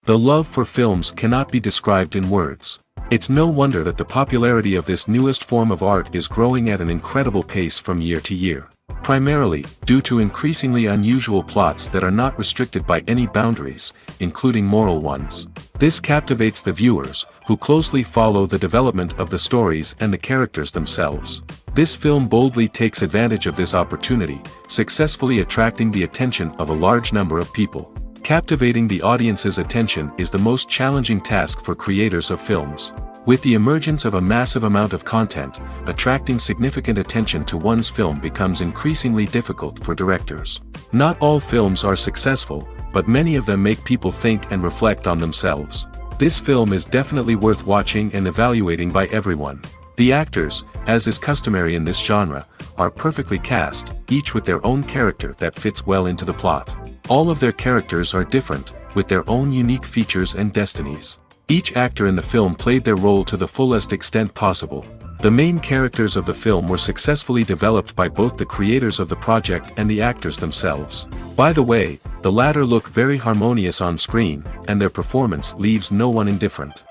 The love for films cannot be described in words. It's no wonder that the popularity of this newest form of art is growing at an incredible pace from year to year. Primarily, due to increasingly unusual plots that are not restricted by any boundaries, including moral ones. This captivates the viewers, who closely follow the development of the stories and the characters themselves. This film boldly takes advantage of this opportunity, successfully attracting the attention of a large number of people. Captivating the audience's attention is the most challenging task for creators of films. With the emergence of a massive amount of content, attracting significant attention to one's film becomes increasingly difficult for directors. Not all films are successful, but many of them make people think and reflect on themselves. This film is definitely worth watching and evaluating by everyone. The actors, as is customary in this genre, are perfectly cast, each with their own character that fits well into the plot. All of their characters are different, with their own unique features and destinies. Each actor in the film played their role to the fullest extent possible. The main characters of the film were successfully developed by both the creators of the project and the actors themselves. By the way, the latter look very harmonious on screen, and their performance leaves no one indifferent.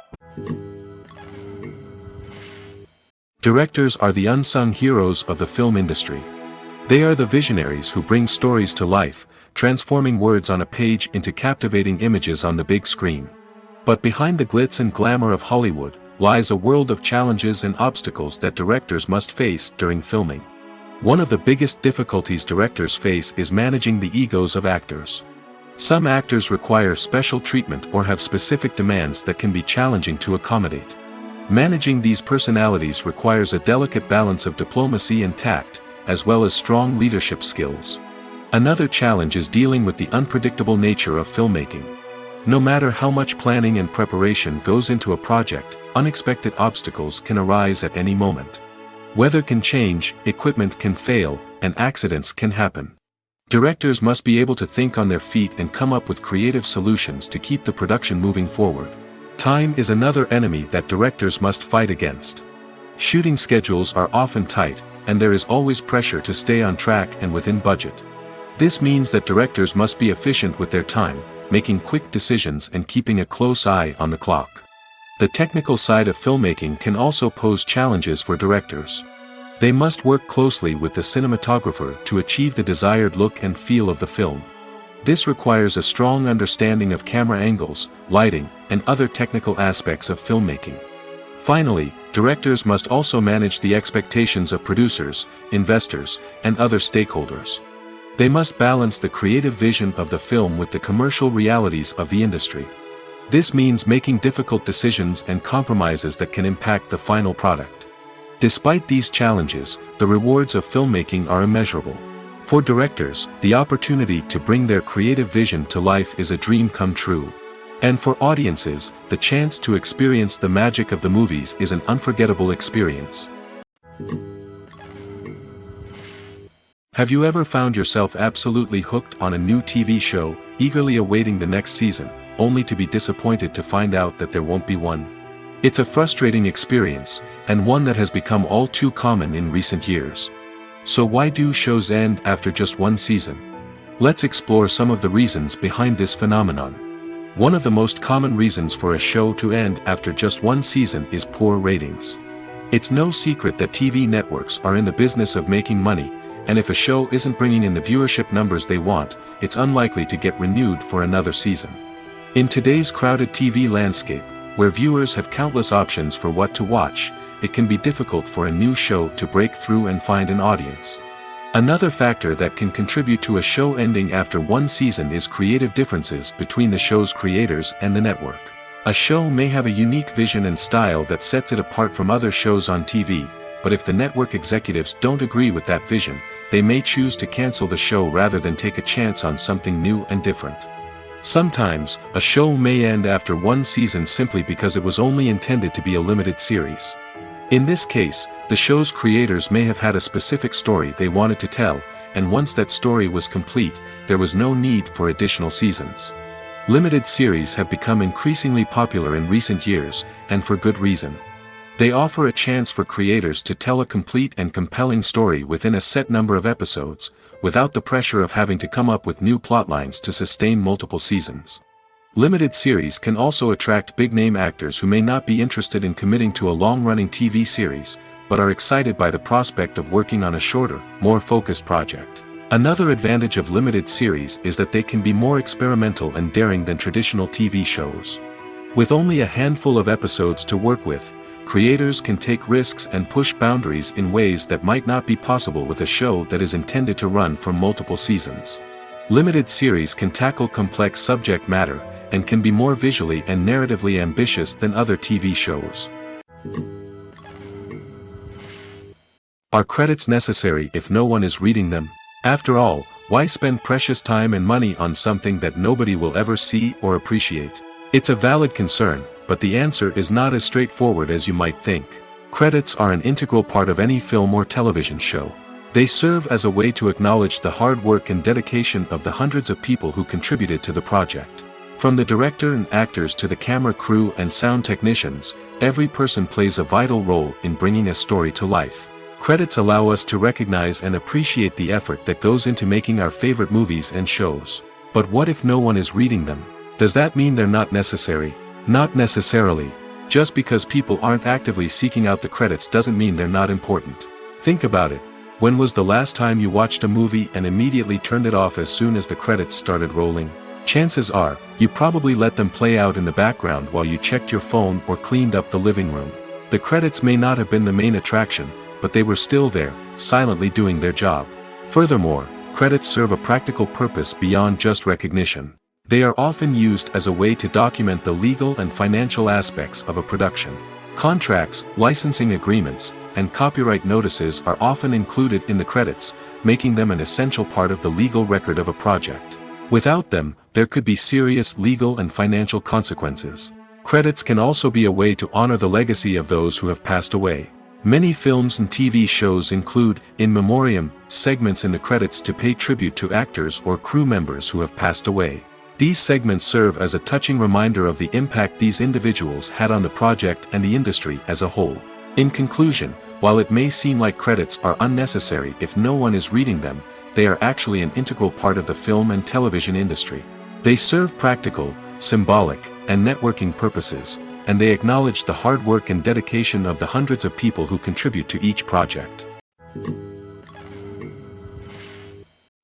Directors are the unsung heroes of the film industry. They are the visionaries who bring stories to life, transforming words on a page into captivating images on the big screen. But behind the glitz and glamour of Hollywood, lies a world of challenges and obstacles that directors must face during filming. One of the biggest difficulties directors face is managing the egos of actors. Some actors require special treatment or have specific demands that can be challenging to accommodate. Managing these personalities requires a delicate balance of diplomacy and tact, as well as strong leadership skills. Another challenge is dealing with the unpredictable nature of filmmaking. No matter how much planning and preparation goes into a project, unexpected obstacles can arise at any moment. Weather can change, equipment can fail, and accidents can happen. Directors must be able to think on their feet and come up with creative solutions to keep the production moving forward. Time is another enemy that directors must fight against. Shooting schedules are often tight, and there is always pressure to stay on track and within budget. This means that directors must be efficient with their time, making quick decisions and keeping a close eye on the clock. The technical side of filmmaking can also pose challenges for directors. They must work closely with the cinematographer to achieve the desired look and feel of the film. This requires a strong understanding of camera angles, lighting, and other technical aspects of filmmaking. Finally, directors must also manage the expectations of producers, investors, and other stakeholders. They must balance the creative vision of the film with the commercial realities of the industry. This means making difficult decisions and compromises that can impact the final product. Despite these challenges, the rewards of filmmaking are immeasurable. For directors, the opportunity to bring their creative vision to life is a dream come true. And for audiences, the chance to experience the magic of the movies is an unforgettable experience. Have you ever found yourself absolutely hooked on a new TV show, eagerly awaiting the next season, only to be disappointed to find out that there won't be one? It's a frustrating experience, and one that has become all too common in recent years. So why do shows end after just one season? Let's explore some of the reasons behind this phenomenon. One of the most common reasons for a show to end after just one season is poor ratings. It's no secret that TV networks are in the business of making money, and if a show isn't bringing in the viewership numbers they want, it's unlikely to get renewed for another season. In today's crowded TV landscape, where viewers have countless options for what to watch, it can be difficult for a new show to break through and find an audience. Another factor that can contribute to a show ending after one season is creative differences between the show's creators and the network. A show may have a unique vision and style that sets it apart from other shows on TV, but if the network executives don't agree with that vision, they may choose to cancel the show rather than take a chance on something new and different. Sometimes, a show may end after one season simply because it was only intended to be a limited series. In this case, the show's creators may have had a specific story they wanted to tell, and once that story was complete, there was no need for additional seasons. Limited series have become increasingly popular in recent years, and for good reason. They offer a chance for creators to tell a complete and compelling story within a set number of episodes, without the pressure of having to come up with new plotlines to sustain multiple seasons. Limited series can also attract big-name actors who may not be interested in committing to a long-running TV series, but are excited by the prospect of working on a shorter, more focused project. Another advantage of limited series is that they can be more experimental and daring than traditional TV shows. With only a handful of episodes to work with, creators can take risks and push boundaries in ways that might not be possible with a show that is intended to run for multiple seasons. Limited series can tackle complex subject matter, and can be more visually and narratively ambitious than other TV shows. Are credits necessary if no one is reading them? After all, why spend precious time and money on something that nobody will ever see or appreciate? It's a valid concern, but the answer is not as straightforward as you might think. Credits are an integral part of any film or television show. They serve as a way to acknowledge the hard work and dedication of the hundreds of people who contributed to the project. From the director and actors to the camera crew and sound technicians, every person plays a vital role in bringing a story to life. Credits allow us to recognize and appreciate the effort that goes into making our favorite movies and shows. But what if no one is reading them? Does that mean they're not necessary? Not necessarily. Just because people aren't actively seeking out the credits doesn't mean they're not important. Think about it. When was the last time you watched a movie and immediately turned it off as soon as the credits started rolling? Chances are, you probably let them play out in the background while you checked your phone or cleaned up the living room. The credits may not have been the main attraction, but they were still there, silently doing their job. Furthermore, credits serve a practical purpose beyond just recognition. They are often used as a way to document the legal and financial aspects of a production. Contracts, licensing agreements, and copyright notices are often included in the credits, making them an essential part of the legal record of a project. Without them, there could be serious legal and financial consequences. Credits can also be a way to honor the legacy of those who have passed away. Many films and TV shows include, in memoriam, segments in the credits to pay tribute to actors or crew members who have passed away. These segments serve as a touching reminder of the impact these individuals had on the project and the industry as a whole. In conclusion, while it may seem like credits are unnecessary if no one is reading them, they are actually an integral part of the film and television industry. They serve practical, symbolic, and networking purposes, and they acknowledge the hard work and dedication of the hundreds of people who contribute to each project.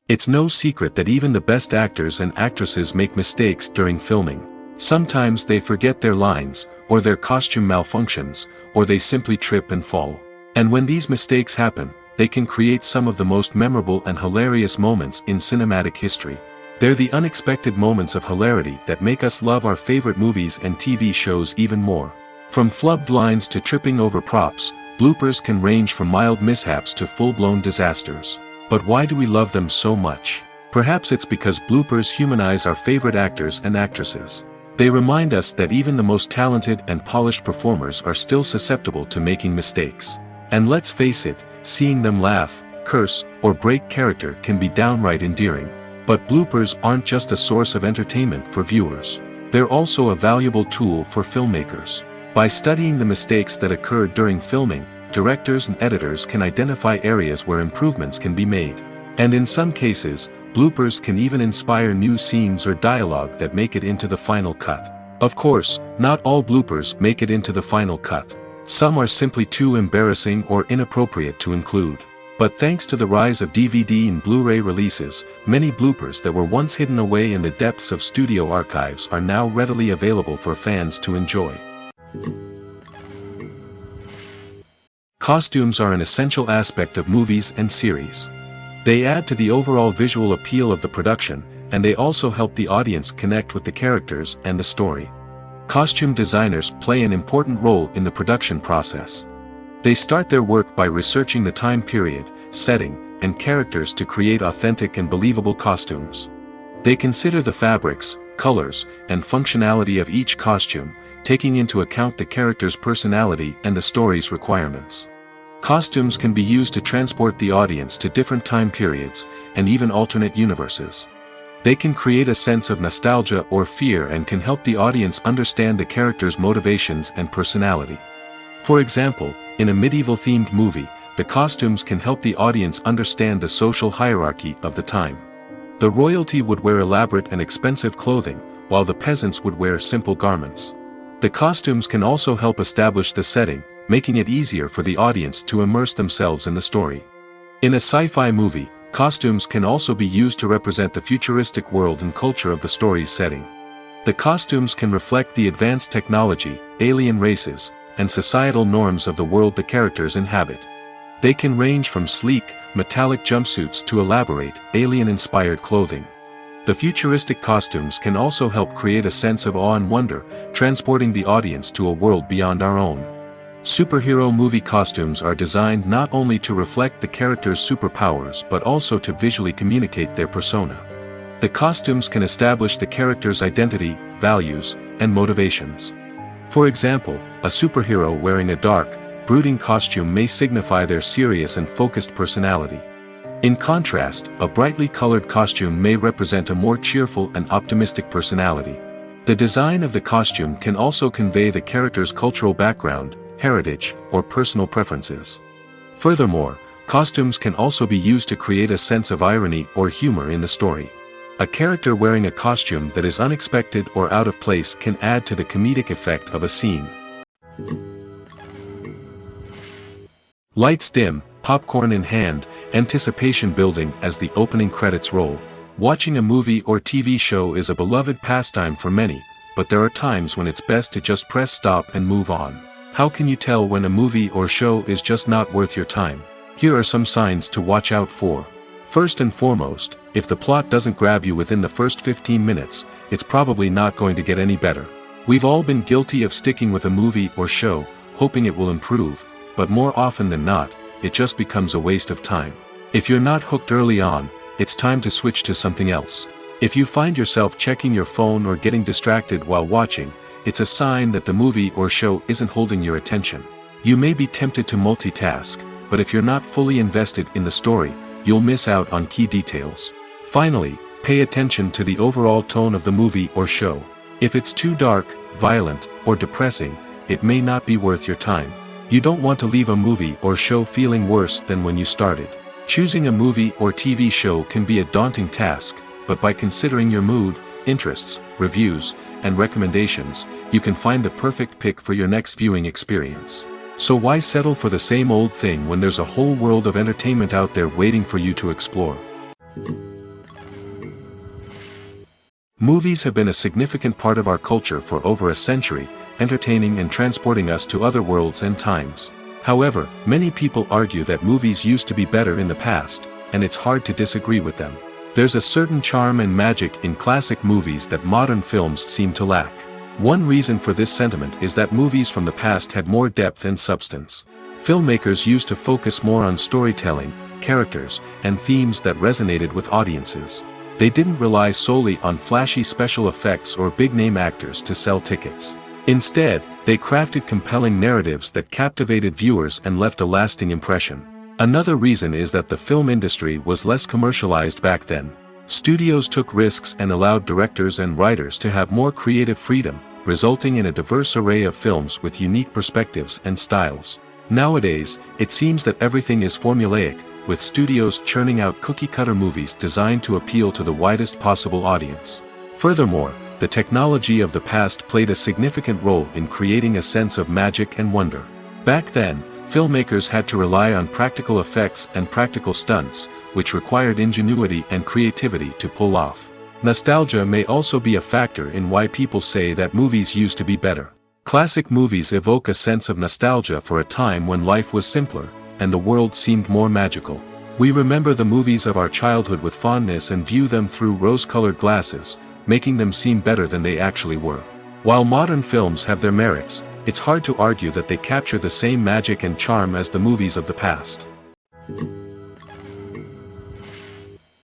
It's no secret that even the best actors and actresses make mistakes during filming. Sometimes they forget their lines, or their costume malfunctions, or they simply trip and fall. And when these mistakes happen, they can create some of the most memorable and hilarious moments in cinematic history. They're the unexpected moments of hilarity that make us love our favorite movies and TV shows even more. From flubbed lines to tripping over props, bloopers can range from mild mishaps to full-blown disasters. But why do we love them so much? Perhaps it's because bloopers humanize our favorite actors and actresses. They remind us that even the most talented and polished performers are still susceptible to making mistakes. And let's face it, seeing them laugh, curse, or break character can be downright endearing. But bloopers aren't just a source of entertainment for viewers. They're also a valuable tool for filmmakers. By studying the mistakes that occurred during filming, directors and editors can identify areas where improvements can be made. And in some cases, bloopers can even inspire new scenes or dialogue that make it into the final cut. Of course, not all bloopers make it into the final cut. Some are simply too embarrassing or inappropriate to include. But thanks to the rise of DVD and Blu-ray releases, many bloopers that were once hidden away in the depths of studio archives are now readily available for fans to enjoy. Costumes are an essential aspect of movies and series. They add to the overall visual appeal of the production, and they also help the audience connect with the characters and the story. Costume designers play an important role in the production process. They start their work by researching the time period, setting, and characters to create authentic and believable costumes. They consider the fabrics, colors, and functionality of each costume, taking into account the character's personality and the story's requirements. Costumes can be used to transport the audience to different time periods, and even alternate universes. They can create a sense of nostalgia or fear and can help the audience understand the character's motivations and personality. For example, in a medieval-themed movie, the costumes can help the audience understand the social hierarchy of the time. The royalty would wear elaborate and expensive clothing, while the peasants would wear simple garments. The costumes can also help establish the setting, making it easier for the audience to immerse themselves in the story. In a sci-fi movie, costumes can also be used to represent the futuristic world and culture of the story's setting. The costumes can reflect the advanced technology, alien races, and societal norms of the world the characters inhabit. They can range from sleek, metallic jumpsuits to elaborate, alien-inspired clothing. The futuristic costumes can also help create a sense of awe and wonder, transporting the audience to a world beyond our own. Superhero movie costumes are designed not only to reflect the character's superpowers but also to visually communicate their persona. The costumes can establish the character's identity, values, and motivations. For example, a superhero wearing a dark, brooding costume may signify their serious and focused personality. In contrast, a brightly colored costume may represent a more cheerful and optimistic personality. The design of the costume can also convey the character's cultural background, heritage, or personal preferences. Furthermore, costumes can also be used to create a sense of irony or humor in the story. A character wearing a costume that is unexpected or out of place can add to the comedic effect of a scene. Lights dim, popcorn in hand, anticipation building as the opening credits roll. Watching a movie or TV show is a beloved pastime for many, but there are times when it's best to just press stop and move on. How can you tell when a movie or show is just not worth your time? Here are some signs to watch out for. First and foremost, if the plot doesn't grab you within the first 15 minutes, it's probably not going to get any better. We've all been guilty of sticking with a movie or show, hoping it will improve, but more often than not, it just becomes a waste of time. If you're not hooked early on, it's time to switch to something else. If you find yourself checking your phone or getting distracted while watching, it's a sign that the movie or show isn't holding your attention. You may be tempted to multitask, but if you're not fully invested in the story, you'll miss out on key details. Finally, pay attention to the overall tone of the movie or show. If it's too dark, violent, or depressing, it may not be worth your time. You don't want to leave a movie or show feeling worse than when you started. Choosing a movie or TV show can be a daunting task, but by considering your mood, interests, reviews, and recommendations, you can find the perfect pick for your next viewing experience. So why settle for the same old thing when there's a whole world of entertainment out there waiting for you to explore? Movies have been a significant part of our culture for over a century, entertaining and transporting us to other worlds and times. However, many people argue that movies used to be better in the past, and it's hard to disagree with them. There's a certain charm and magic in classic movies that modern films seem to lack. One reason for this sentiment is that movies from the past had more depth and substance. Filmmakers used to focus more on storytelling, characters, and themes that resonated with audiences. They didn't rely solely on flashy special effects or big-name actors to sell tickets. Instead, they crafted compelling narratives that captivated viewers and left a lasting impression. Another reason is that the film industry was less commercialized back then. Studios took risks and allowed directors and writers to have more creative freedom, resulting in a diverse array of films with unique perspectives and styles. Nowadays, it seems that everything is formulaic, with studios churning out cookie-cutter movies designed to appeal to the widest possible audience. Furthermore, the technology of the past played a significant role in creating a sense of magic and wonder. Back then, filmmakers had to rely on practical effects and practical stunts, which required ingenuity and creativity to pull off. Nostalgia may also be a factor in why people say that movies used to be better. Classic movies evoke a sense of nostalgia for a time when life was simpler, and the world seemed more magical. We remember the movies of our childhood with fondness and view them through rose-colored glasses, making them seem better than they actually were. While modern films have their merits, it's hard to argue that they capture the same magic and charm as the movies of the past.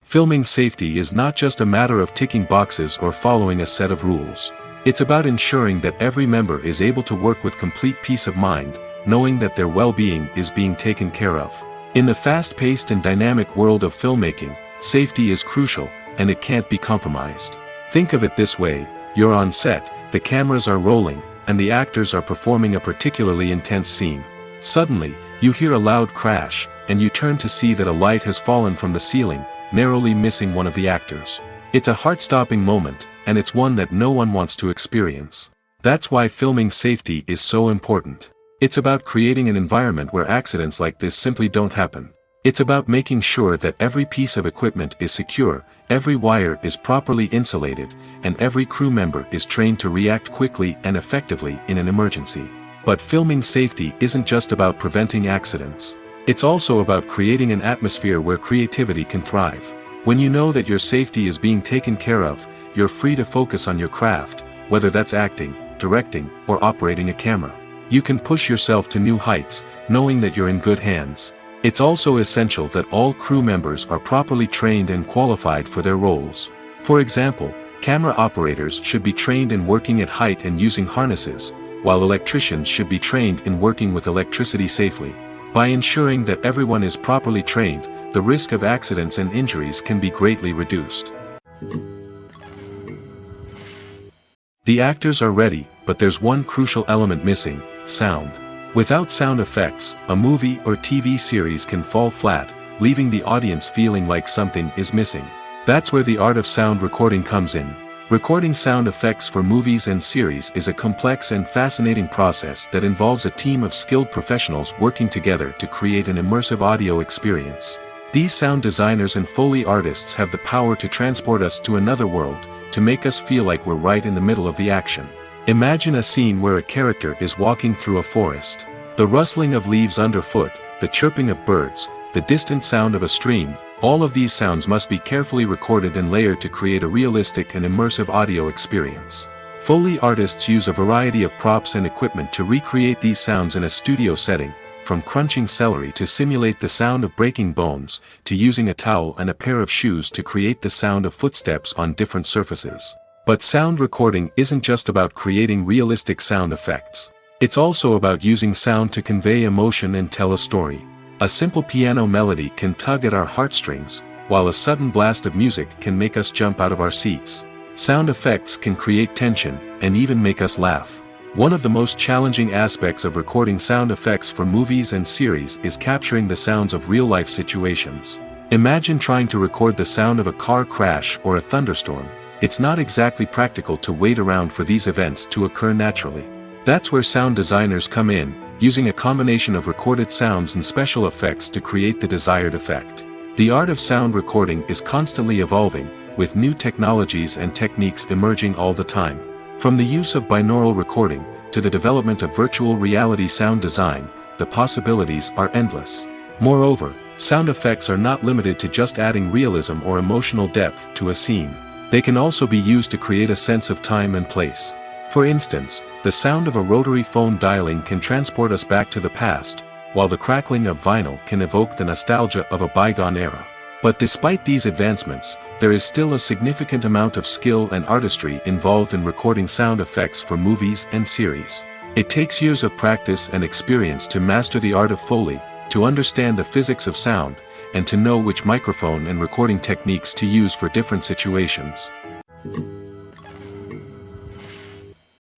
Filming safety is not just a matter of ticking boxes or following a set of rules. It's about ensuring that every member is able to work with complete peace of mind, knowing that their well-being is being taken care of. In the fast-paced and dynamic world of filmmaking, safety is crucial, and it can't be compromised. Think of it this way: you're on set, the cameras are rolling, and the actors are performing a particularly intense scene. Suddenly, you hear a loud crash, and you turn to see that a light has fallen from the ceiling, narrowly missing one of the actors. It's a heart-stopping moment, and it's one that no one wants to experience. That's why filming safety is so important. It's about creating an environment where accidents like this simply don't happen. It's about making sure that every piece of equipment is secure, every wire is properly insulated, and every crew member is trained to react quickly and effectively in an emergency. But filming safety isn't just about preventing accidents. It's also about creating an atmosphere where creativity can thrive. When you know that your safety is being taken care of, you're free to focus on your craft, whether that's acting, directing, or operating a camera. You can push yourself to new heights, knowing that you're in good hands. It's also essential that all crew members are properly trained and qualified for their roles. For example, camera operators should be trained in working at height and using harnesses, while electricians should be trained in working with electricity safely. By ensuring that everyone is properly trained, the risk of accidents and injuries can be greatly reduced. The actors are ready, but there's one crucial element missing: sound. Without sound effects, a movie or TV series can fall flat, leaving the audience feeling like something is missing. That's where the art of sound recording comes in. Recording sound effects for movies and series is a complex and fascinating process that involves a team of skilled professionals working together to create an immersive audio experience. These sound designers and Foley artists have the power to transport us to another world, to make us feel like we're right in the middle of the action. Imagine a scene where a character is walking through a forest. The rustling of leaves underfoot, the chirping of birds, the distant sound of a stream, all of these sounds must be carefully recorded and layered to create a realistic and immersive audio experience. Foley artists use a variety of props and equipment to recreate these sounds in a studio setting, from crunching celery to simulate the sound of breaking bones, to using a towel and a pair of shoes to create the sound of footsteps on different surfaces. But sound recording isn't just about creating realistic sound effects. It's also about using sound to convey emotion and tell a story. A simple piano melody can tug at our heartstrings, while a sudden blast of music can make us jump out of our seats. Sound effects can create tension, and even make us laugh. One of the most challenging aspects of recording sound effects for movies and series is capturing the sounds of real-life situations. Imagine trying to record the sound of a car crash or a thunderstorm. It's not exactly practical to wait around for these events to occur naturally. That's where sound designers come in, using a combination of recorded sounds and special effects to create the desired effect. The art of sound recording is constantly evolving, with new technologies and techniques emerging all the time. From the use of binaural recording, to the development of virtual reality sound design, the possibilities are endless. Moreover, sound effects are not limited to just adding realism or emotional depth to a scene. They can also be used to create a sense of time and place. For instance, the sound of a rotary phone dialing can transport us back to the past, while the crackling of vinyl can evoke the nostalgia of a bygone era. But despite these advancements, there is still a significant amount of skill and artistry involved in recording sound effects for movies and series. It takes years of practice and experience to master the art of Foley, to understand the physics of sound, and to know which microphone and recording techniques to use for different situations.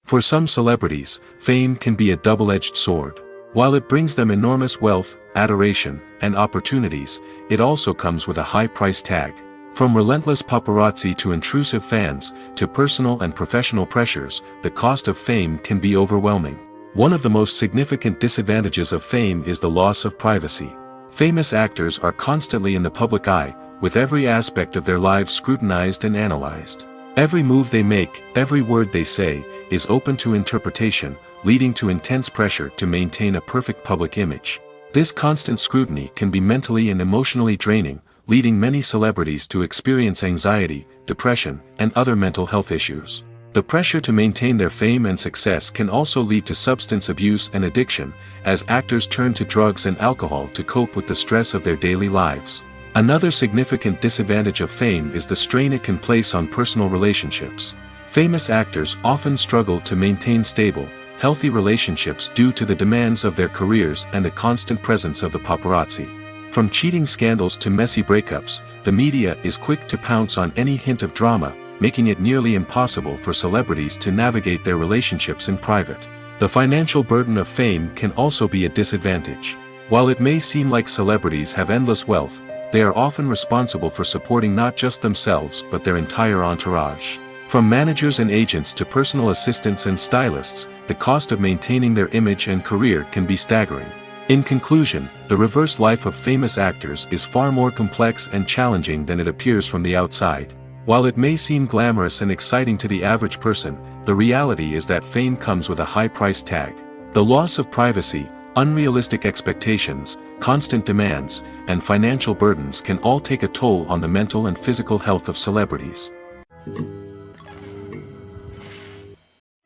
For some celebrities, fame can be a double-edged sword. While it brings them enormous wealth, adoration, and opportunities, it also comes with a high price tag. From relentless paparazzi to intrusive fans, to personal and professional pressures, the cost of fame can be overwhelming. One of the most significant disadvantages of fame is the loss of privacy. Famous actors are constantly in the public eye, with every aspect of their lives scrutinized and analyzed. Every move they make, every word they say, is open to interpretation, leading to intense pressure to maintain a perfect public image. This constant scrutiny can be mentally and emotionally draining, leading many celebrities to experience anxiety, depression, and other mental health issues. The pressure to maintain their fame and success can also lead to substance abuse and addiction, as actors turn to drugs and alcohol to cope with the stress of their daily lives. Another significant disadvantage of fame is the strain it can place on personal relationships. Famous actors often struggle to maintain stable, healthy relationships due to the demands of their careers and the constant presence of the paparazzi. From cheating scandals to messy breakups, the media is quick to pounce on any hint of drama, making it nearly impossible for celebrities to navigate their relationships in private. The financial burden of fame can also be a disadvantage. While it may seem like celebrities have endless wealth, they are often responsible for supporting not just themselves but their entire entourage. From managers and agents to personal assistants and stylists, the cost of maintaining their image and career can be staggering. In conclusion, the reverse life of famous actors is far more complex and challenging than it appears from the outside. While it may seem glamorous and exciting to the average person, the reality is that fame comes with a high price tag. The loss of privacy, unrealistic expectations, constant demands, and financial burdens can all take a toll on the mental and physical health of celebrities.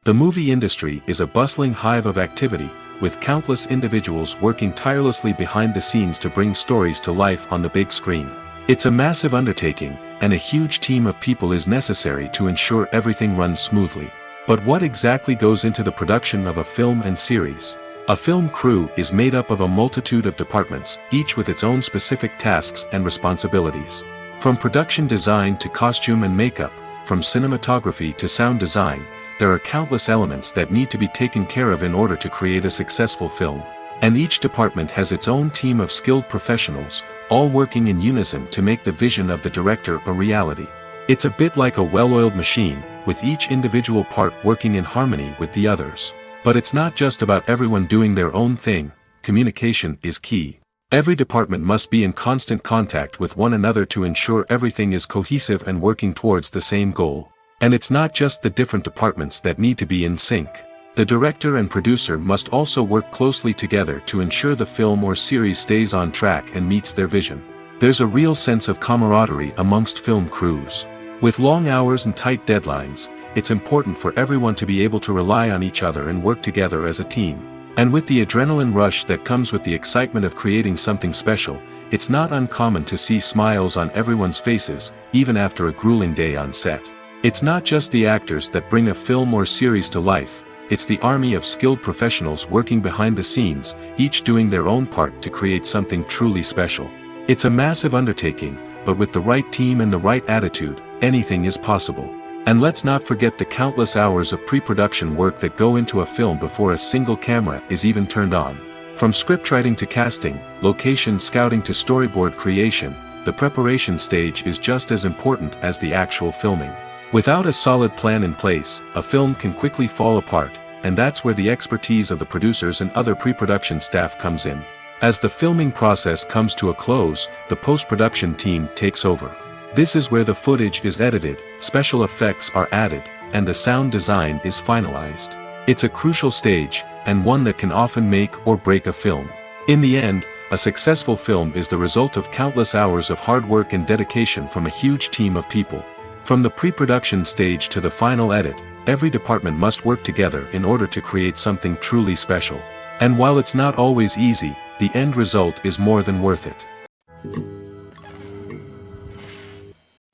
The movie industry is a bustling hive of activity, with countless individuals working tirelessly behind the scenes to bring stories to life on the big screen. It's a massive undertaking, and a huge team of people is necessary to ensure everything runs smoothly. But what exactly goes into the production of a film and series? A film crew is made up of a multitude of departments, each with its own specific tasks and responsibilities. From production design to costume and makeup, from cinematography to sound design, there are countless elements that need to be taken care of in order to create a successful film. And each department has its own team of skilled professionals, all working in unison to make the vision of the director a reality. It's a bit like a well-oiled machine, with each individual part working in harmony with the others. But it's not just about everyone doing their own thing. Communication is key. Every department must be in constant contact with one another to ensure everything is cohesive and working towards the same goal. And it's not just the different departments that need to be in sync. The director and producer must also work closely together to ensure the film or series stays on track and meets their vision. There's a real sense of camaraderie amongst film crews. With long hours and tight deadlines, it's important for everyone to be able to rely on each other and work together as a team. And with the adrenaline rush that comes with the excitement of creating something special, it's not uncommon to see smiles on everyone's faces, even after a grueling day on set. It's not just the actors that bring a film or series to life, it's the army of skilled professionals working behind the scenes, each doing their own part to create something truly special. It's a massive undertaking, but with the right team and the right attitude, anything is possible. And let's not forget the countless hours of pre-production work that go into a film before a single camera is even turned on. From scriptwriting to casting, location scouting to storyboard creation, the preparation stage is just as important as the actual filming. Without a solid plan in place, a film can quickly fall apart, and that's where the expertise of the producers and other pre-production staff comes in. As the filming process comes to a close, the post-production team takes over. This is where the footage is edited, special effects are added, and the sound design is finalized. It's a crucial stage, and one that can often make or break a film. In the end, a successful film is the result of countless hours of hard work and dedication from a huge team of people. From the pre-production stage to the final edit, every department must work together in order to create something truly special. And while it's not always easy, the end result is more than worth it.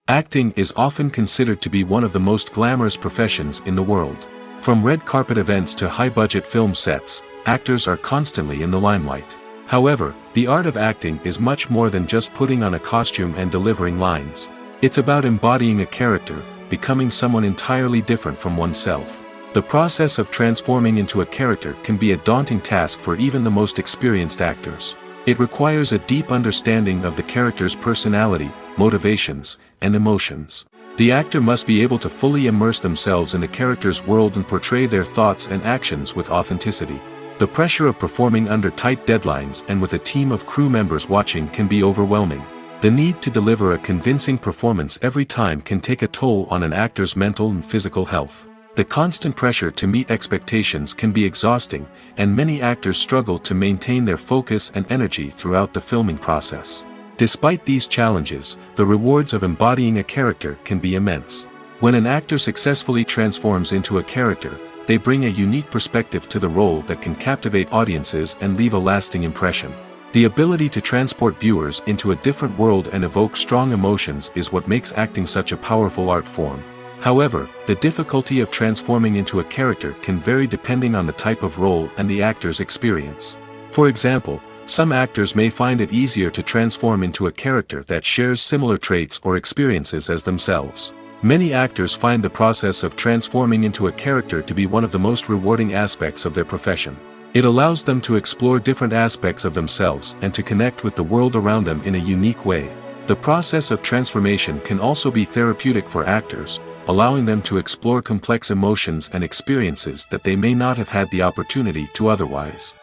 Acting is often considered to be one of the most glamorous professions in the world. From red carpet events to high-budget film sets, actors are constantly in the limelight. However, the art of acting is much more than just putting on a costume and delivering lines. It's about embodying a character, becoming someone entirely different from oneself. The process of transforming into a character can be a daunting task for even the most experienced actors. It requires a deep understanding of the character's personality, motivations, and emotions. The actor must be able to fully immerse themselves in the character's world and portray their thoughts and actions with authenticity. The pressure of performing under tight deadlines and with a team of crew members watching can be overwhelming. The need to deliver a convincing performance every time can take a toll on an actor's mental and physical health. The constant pressure to meet expectations can be exhausting, and many actors struggle to maintain their focus and energy throughout the filming process. Despite these challenges, the rewards of embodying a character can be immense. When an actor successfully transforms into a character, they bring a unique perspective to the role that can captivate audiences and leave a lasting impression. The ability to transport viewers into a different world and evoke strong emotions is what makes acting such a powerful art form. However, the difficulty of transforming into a character can vary depending on the type of role and the actor's experience. For example, some actors may find it easier to transform into a character that shares similar traits or experiences as themselves. Many actors find the process of transforming into a character to be one of the most rewarding aspects of their profession. It allows them to explore different aspects of themselves and to connect with the world around them in a unique way. The process of transformation can also be therapeutic for actors, allowing them to explore complex emotions and experiences that they may not have had the opportunity to otherwise.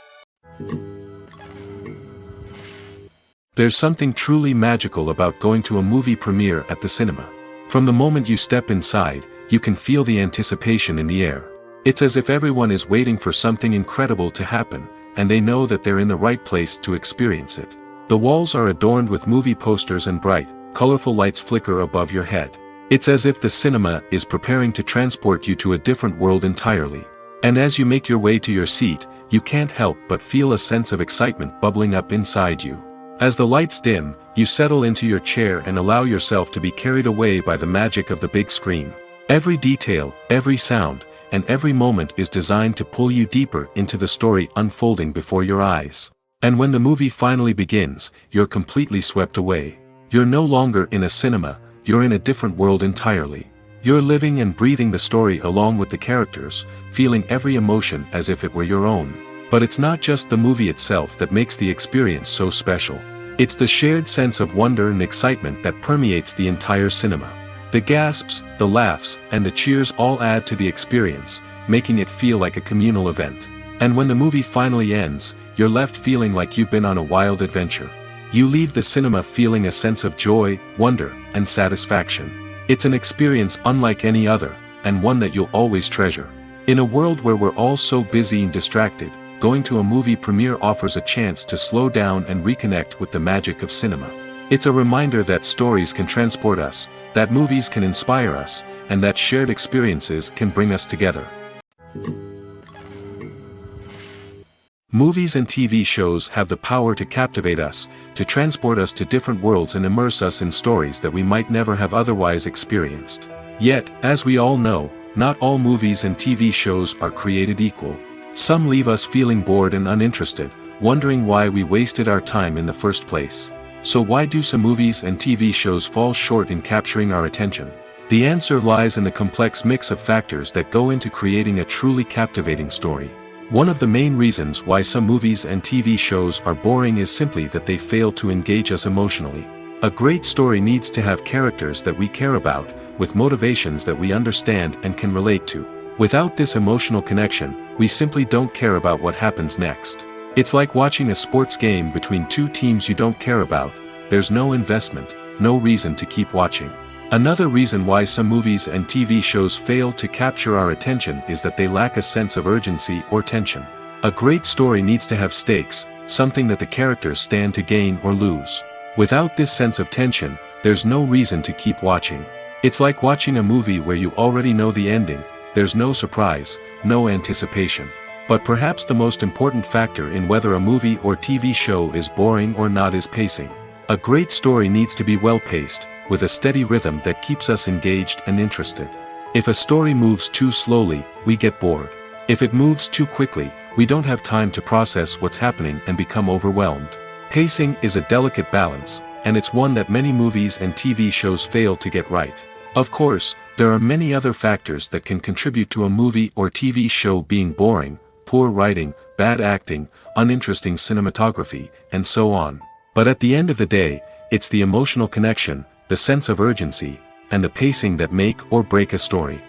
There's something truly magical about going to a movie premiere at the cinema. From the moment you step inside, you can feel the anticipation in the air. It's as if everyone is waiting for something incredible to happen, and they know that they're in the right place to experience it. The walls are adorned with movie posters and bright, colorful lights flicker above your head. It's as if the cinema is preparing to transport you to a different world entirely. And as you make your way to your seat, you can't help but feel a sense of excitement bubbling up inside you. As the lights dim, you settle into your chair and allow yourself to be carried away by the magic of the big screen. Every detail, every sound, and every moment is designed to pull you deeper into the story unfolding before your eyes. And when the movie finally begins, you're completely swept away. You're no longer in a cinema, you're in a different world entirely. You're living and breathing the story along with the characters, feeling every emotion as if it were your own. But it's not just the movie itself that makes the experience so special. It's the shared sense of wonder and excitement that permeates the entire cinema. The gasps, the laughs, and the cheers all add to the experience, making it feel like a communal event. And when the movie finally ends, you're left feeling like you've been on a wild adventure. You leave the cinema feeling a sense of joy, wonder, and satisfaction. It's an experience unlike any other, and one that you'll always treasure. In a world where we're all so busy and distracted, going to a movie premiere offers a chance to slow down and reconnect with the magic of cinema. It's a reminder that stories can transport us, that movies can inspire us, and that shared experiences can bring us together. Movies and TV shows have the power to captivate us, to transport us to different worlds and immerse us in stories that we might never have otherwise experienced. Yet, as we all know, not all movies and TV shows are created equal. Some leave us feeling bored and uninterested, wondering why we wasted our time in the first place. So why do some movies and TV shows fall short in capturing our attention? The answer lies in the complex mix of factors that go into creating a truly captivating story. One of the main reasons why some movies and TV shows are boring is simply that they fail to engage us emotionally. A great story needs to have characters that we care about, with motivations that we understand and can relate to. Without this emotional connection, we simply don't care about what happens next. It's like watching a sports game between two teams you don't care about. There's no investment, no reason to keep watching. Another reason why some movies and TV shows fail to capture our attention is that they lack a sense of urgency or tension. A great story needs to have stakes, something that the characters stand to gain or lose. Without this sense of tension, there's no reason to keep watching. It's like watching a movie where you already know the ending. There's no surprise, no anticipation. But perhaps the most important factor in whether a movie or TV show is boring or not is pacing. A great story needs to be well-paced, with a steady rhythm that keeps us engaged and interested. If a story moves too slowly, we get bored. If it moves too quickly, we don't have time to process what's happening and become overwhelmed. Pacing is a delicate balance, and it's one that many movies and TV shows fail to get right. Of course, there are many other factors that can contribute to a movie or TV show being boring: poor writing, bad acting, uninteresting cinematography, and so on. But at the end of the day, it's the emotional connection, the sense of urgency, and the pacing that make or break a story.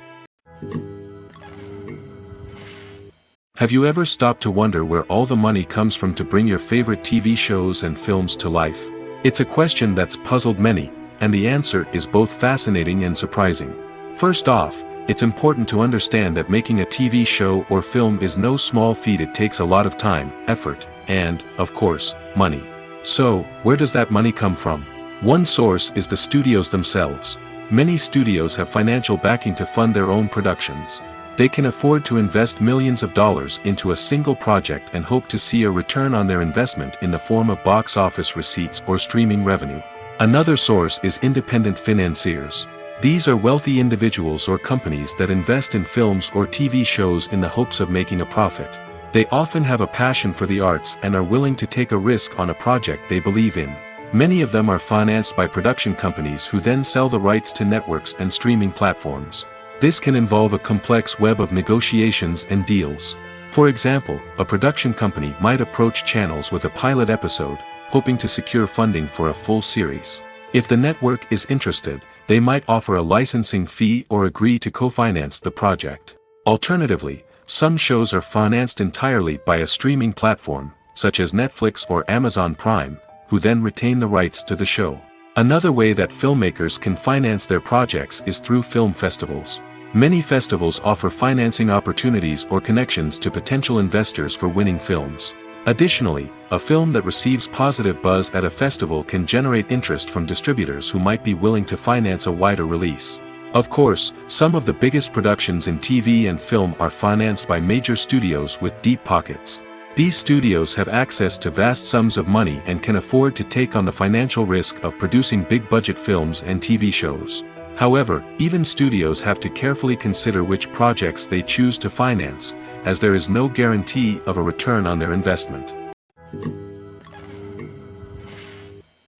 Have you ever stopped to wonder where all the money comes from to bring your favorite TV shows and films to life? It's a question that's puzzled many, and the answer is both fascinating and surprising. First off, it's important to understand that making a TV show or film is no small feat. It takes a lot of time, effort, and, of course, money. So, where does that money come from? One source is the studios themselves. Many studios have financial backing to fund their own productions. They can afford to invest millions of dollars into a single project and hope to see a return on their investment in the form of box office receipts or streaming revenue. Another source is independent financiers. These are wealthy individuals or companies that invest in films or TV shows in the hopes of making a profit. They often have a passion for the arts and are willing to take a risk on a project they believe in. Many of them are financed by production companies who then sell the rights to networks and streaming platforms. This can involve a complex web of negotiations and deals. For example, a production company might approach channels with a pilot episode, hoping to secure funding for a full series. If the network is interested, they might offer a licensing fee or agree to co-finance the project. Alternatively, some shows are financed entirely by a streaming platform, such as Netflix or Amazon Prime, who then retain the rights to the show. Another way that filmmakers can finance their projects is through film festivals. Many festivals offer financing opportunities or connections to potential investors for winning films. Additionally, a film that receives positive buzz at a festival can generate interest from distributors who might be willing to finance a wider release. Of course, some of the biggest productions in TV and film are financed by major studios with deep pockets. These studios have access to vast sums of money and can afford to take on the financial risk of producing big-budget films and TV shows. However, even studios have to carefully consider which projects they choose to finance, as there is no guarantee of a return on their investment.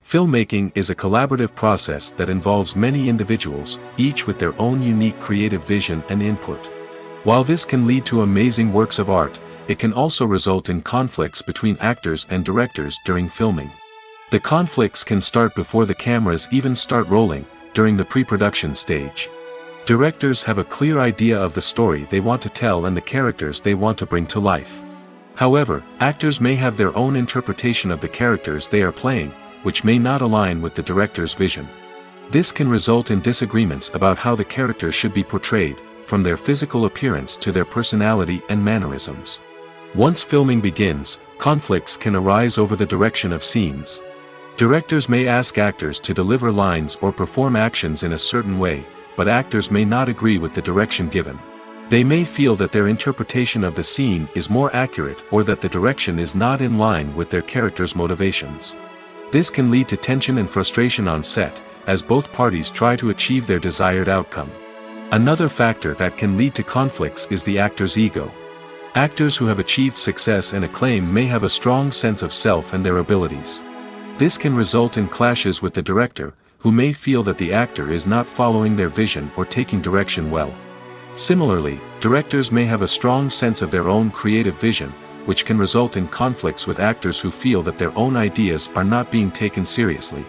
Filmmaking is a collaborative process that involves many individuals, each with their own unique creative vision and input. While this can lead to amazing works of art, it can also result in conflicts between actors and directors during filming. The conflicts can start before the cameras even start rolling, during the pre-production stage. Directors have a clear idea of the story they want to tell and the characters they want to bring to life. However, actors may have their own interpretation of the characters they are playing, which may not align with the director's vision. This can result in disagreements about how the characters should be portrayed, from their physical appearance to their personality and mannerisms. Once filming begins, conflicts can arise over the direction of scenes. Directors may ask actors to deliver lines or perform actions in a certain way, but actors may not agree with the direction given. They may feel that their interpretation of the scene is more accurate or that the direction is not in line with their character's motivations. This can lead to tension and frustration on set, as both parties try to achieve their desired outcome. Another factor that can lead to conflicts is the actor's ego. Actors who have achieved success and acclaim may have a strong sense of self and their abilities. This can result in clashes with the director, who may feel that the actor is not following their vision or taking direction well. Similarly, directors may have a strong sense of their own creative vision, which can result in conflicts with actors who feel that their own ideas are not being taken seriously.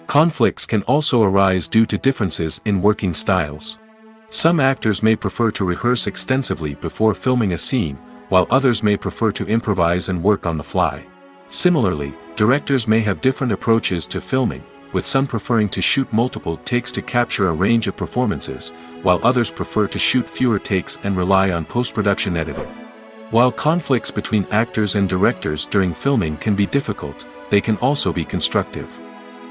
Conflicts can also arise due to differences in working styles. Some actors may prefer to rehearse extensively before filming a scene, while others may prefer to improvise and work on the fly. Similarly, directors may have different approaches to filming, with some preferring to shoot multiple takes to capture a range of performances, while others prefer to shoot fewer takes and rely on post-production editing. While conflicts between actors and directors during filming can be difficult, they can also be constructive.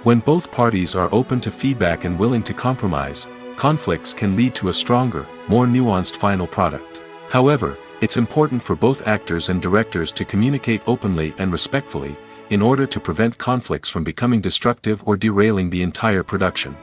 When both parties are open to feedback and willing to compromise, conflicts can lead to a stronger, more nuanced final product. However, it's important for both actors and directors to communicate openly and respectfully, in order to prevent conflicts from becoming destructive or derailing the entire production.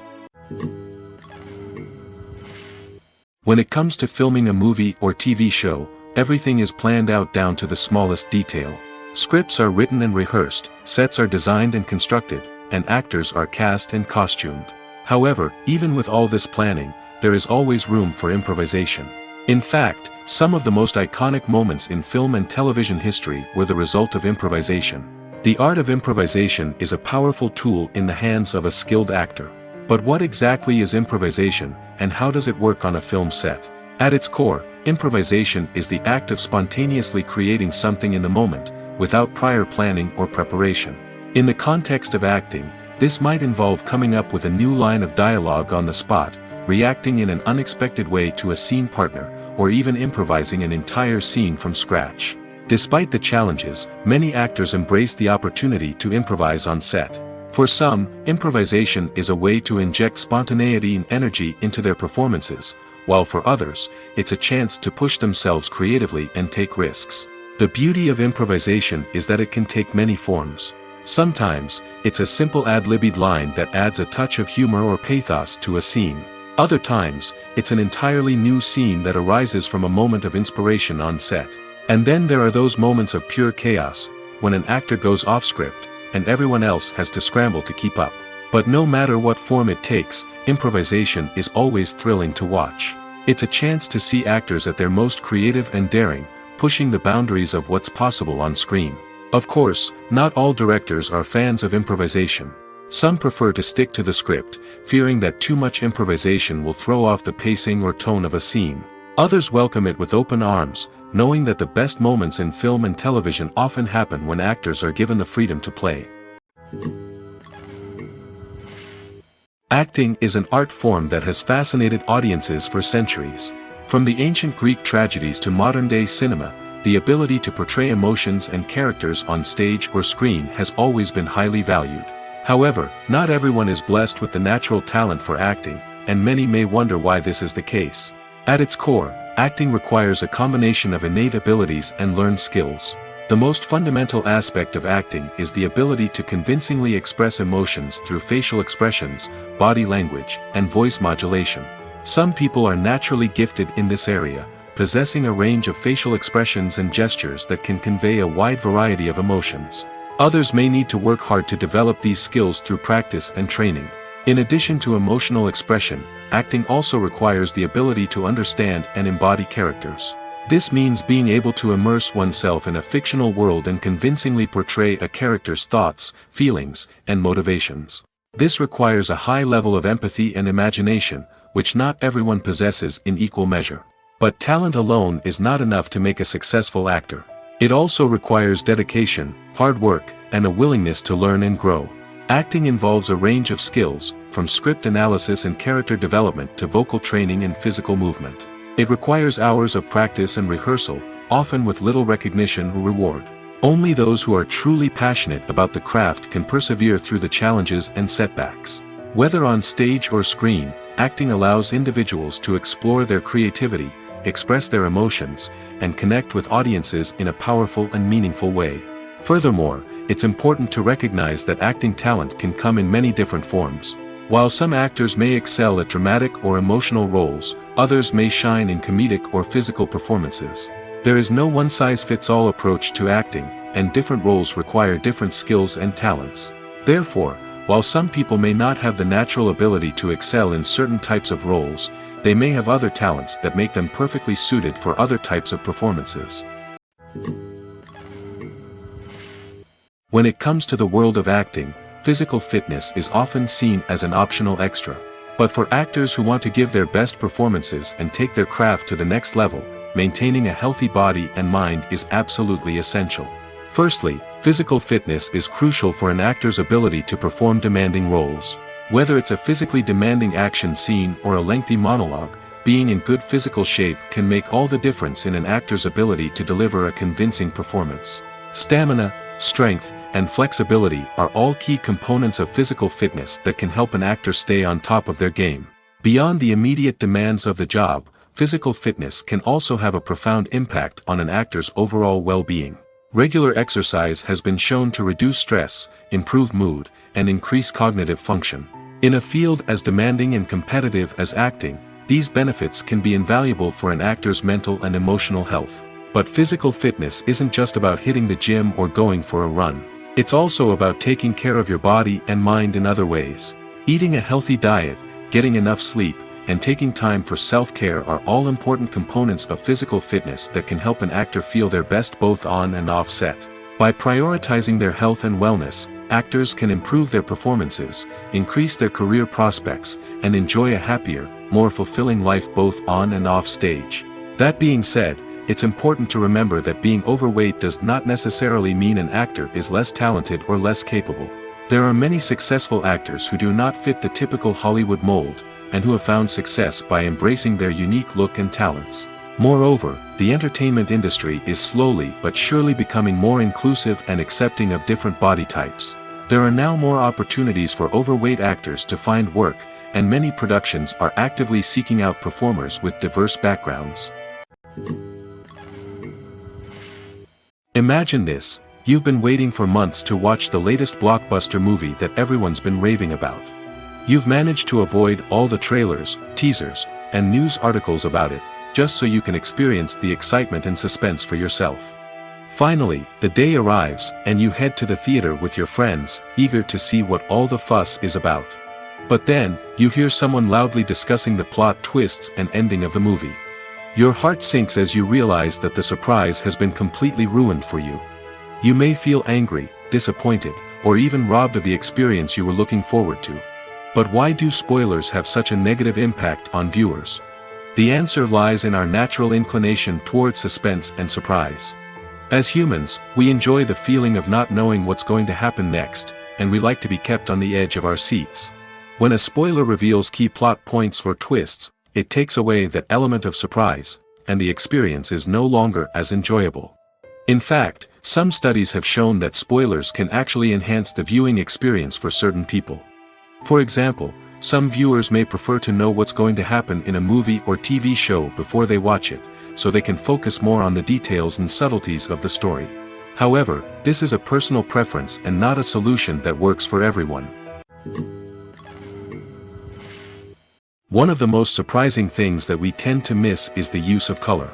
When it comes to filming a movie or TV show, everything is planned out down to the smallest detail. Scripts are written and rehearsed, sets are designed and constructed, and actors are cast and costumed. However, even with all this planning, there is always room for improvisation. In fact, some of the most iconic moments in film and television history were the result of improvisation. The art of improvisation is a powerful tool in the hands of a skilled actor. But what exactly is improvisation, and how does it work on a film set? At its core, improvisation is the act of spontaneously creating something in the moment, without prior planning or preparation. In the context of acting, this might involve coming up with a new line of dialogue on the spot, reacting in an unexpected way to a scene partner, or even improvising an entire scene from scratch. Despite the challenges, many actors embrace the opportunity to improvise on set. For some, improvisation is a way to inject spontaneity and energy into their performances, while for others, it's a chance to push themselves creatively and take risks. The beauty of improvisation is that it can take many forms. Sometimes, it's a simple ad-libbed line that adds a touch of humor or pathos to a scene. Other times, it's an entirely new scene that arises from a moment of inspiration on set. And then there are those moments of pure chaos, when an actor goes off script, and everyone else has to scramble to keep up. But no matter what form it takes, improvisation is always thrilling to watch. It's a chance to see actors at their most creative and daring, pushing the boundaries of what's possible on screen. Of course, not all directors are fans of improvisation. Some prefer to stick to the script, fearing that too much improvisation will throw off the pacing or tone of a scene. Others welcome it with open arms, knowing that the best moments in film and television often happen when actors are given the freedom to play. Acting is an art form that has fascinated audiences for centuries. From the ancient Greek tragedies to modern-day cinema, the ability to portray emotions and characters on stage or screen has always been highly valued. However, not everyone is blessed with the natural talent for acting, and many may wonder why this is the case. At its core, acting requires a combination of innate abilities and learned skills. The most fundamental aspect of acting is the ability to convincingly express emotions through facial expressions, body language, and voice modulation. Some people are naturally gifted in this area, possessing a range of facial expressions and gestures that can convey a wide variety of emotions. Others may need to work hard to develop these skills through practice and training. In addition to emotional expression, acting also requires the ability to understand and embody characters. This means being able to immerse oneself in a fictional world and convincingly portray a character's thoughts, feelings, and motivations. This requires a high level of empathy and imagination, which not everyone possesses in equal measure. But talent alone is not enough to make a successful actor. It also requires dedication, hard work, and a willingness to learn and grow. Acting involves a range of skills, from script analysis and character development to vocal training and physical movement. It requires hours of practice and rehearsal, often with little recognition or reward. Only those who are truly passionate about the craft can persevere through the challenges and setbacks. Whether on stage or screen, acting allows individuals to explore their creativity, express their emotions, and connect with audiences in a powerful and meaningful way. Furthermore, it's important to recognize that acting talent can come in many different forms. While some actors may excel at dramatic or emotional roles, others may shine in comedic or physical performances. There is no one-size-fits-all approach to acting, and different roles require different skills and talents. Therefore, while some people may not have the natural ability to excel in certain types of roles, they may have other talents that make them perfectly suited for other types of performances. When it comes to the world of acting, physical fitness is often seen as an optional extra. But for actors who want to give their best performances and take their craft to the next level, maintaining a healthy body and mind is absolutely essential. Firstly, physical fitness is crucial for an actor's ability to perform demanding roles. Whether it's a physically demanding action scene or a lengthy monologue, being in good physical shape can make all the difference in an actor's ability to deliver a convincing performance. Stamina, strength, and flexibility are all key components of physical fitness that can help an actor stay on top of their game. Beyond the immediate demands of the job, physical fitness can also have a profound impact on an actor's overall well-being. Regular exercise has been shown to reduce stress, improve mood, and increase cognitive function. In a field as demanding and competitive as acting, these benefits can be invaluable for an actor's mental and emotional health. But physical fitness isn't just about hitting the gym or going for a run. It's also about taking care of your body and mind in other ways. Eating a healthy diet, getting enough sleep, and taking time for self-care are all important components of physical fitness that can help an actor feel their best both on and off set. By prioritizing their health and wellness, actors can improve their performances, increase their career prospects, and enjoy a happier, more fulfilling life both on and off stage. That being said, it's important to remember that being overweight does not necessarily mean an actor is less talented or less capable. There are many successful actors who do not fit the typical Hollywood mold, and who have found success by embracing their unique look and talents. Moreover, the entertainment industry is slowly but surely becoming more inclusive and accepting of different body types. There are now more opportunities for overweight actors to find work, and many productions are actively seeking out performers with diverse backgrounds. Imagine this: you've been waiting for months to watch the latest blockbuster movie that everyone's been raving about. You've managed to avoid all the trailers, teasers, and news articles about it, just so you can experience the excitement and suspense for yourself. Finally, the day arrives, and you head to the theater with your friends, eager to see what all the fuss is about. But then, you hear someone loudly discussing the plot twists and ending of the movie. Your heart sinks as you realize that the surprise has been completely ruined for you. You may feel angry, disappointed, or even robbed of the experience you were looking forward to. But why do spoilers have such a negative impact on viewers? The answer lies in our natural inclination towards suspense and surprise. As humans, we enjoy the feeling of not knowing what's going to happen next, and we like to be kept on the edge of our seats. When a spoiler reveals key plot points or twists, it takes away that element of surprise, and the experience is no longer as enjoyable. In fact, some studies have shown that spoilers can actually enhance the viewing experience for certain people. For example, some viewers may prefer to know what's going to happen in a movie or TV show before they watch it, so they can focus more on the details and subtleties of the story. However, this is a personal preference and not a solution that works for everyone. One of the most surprising things that we tend to miss is the use of color.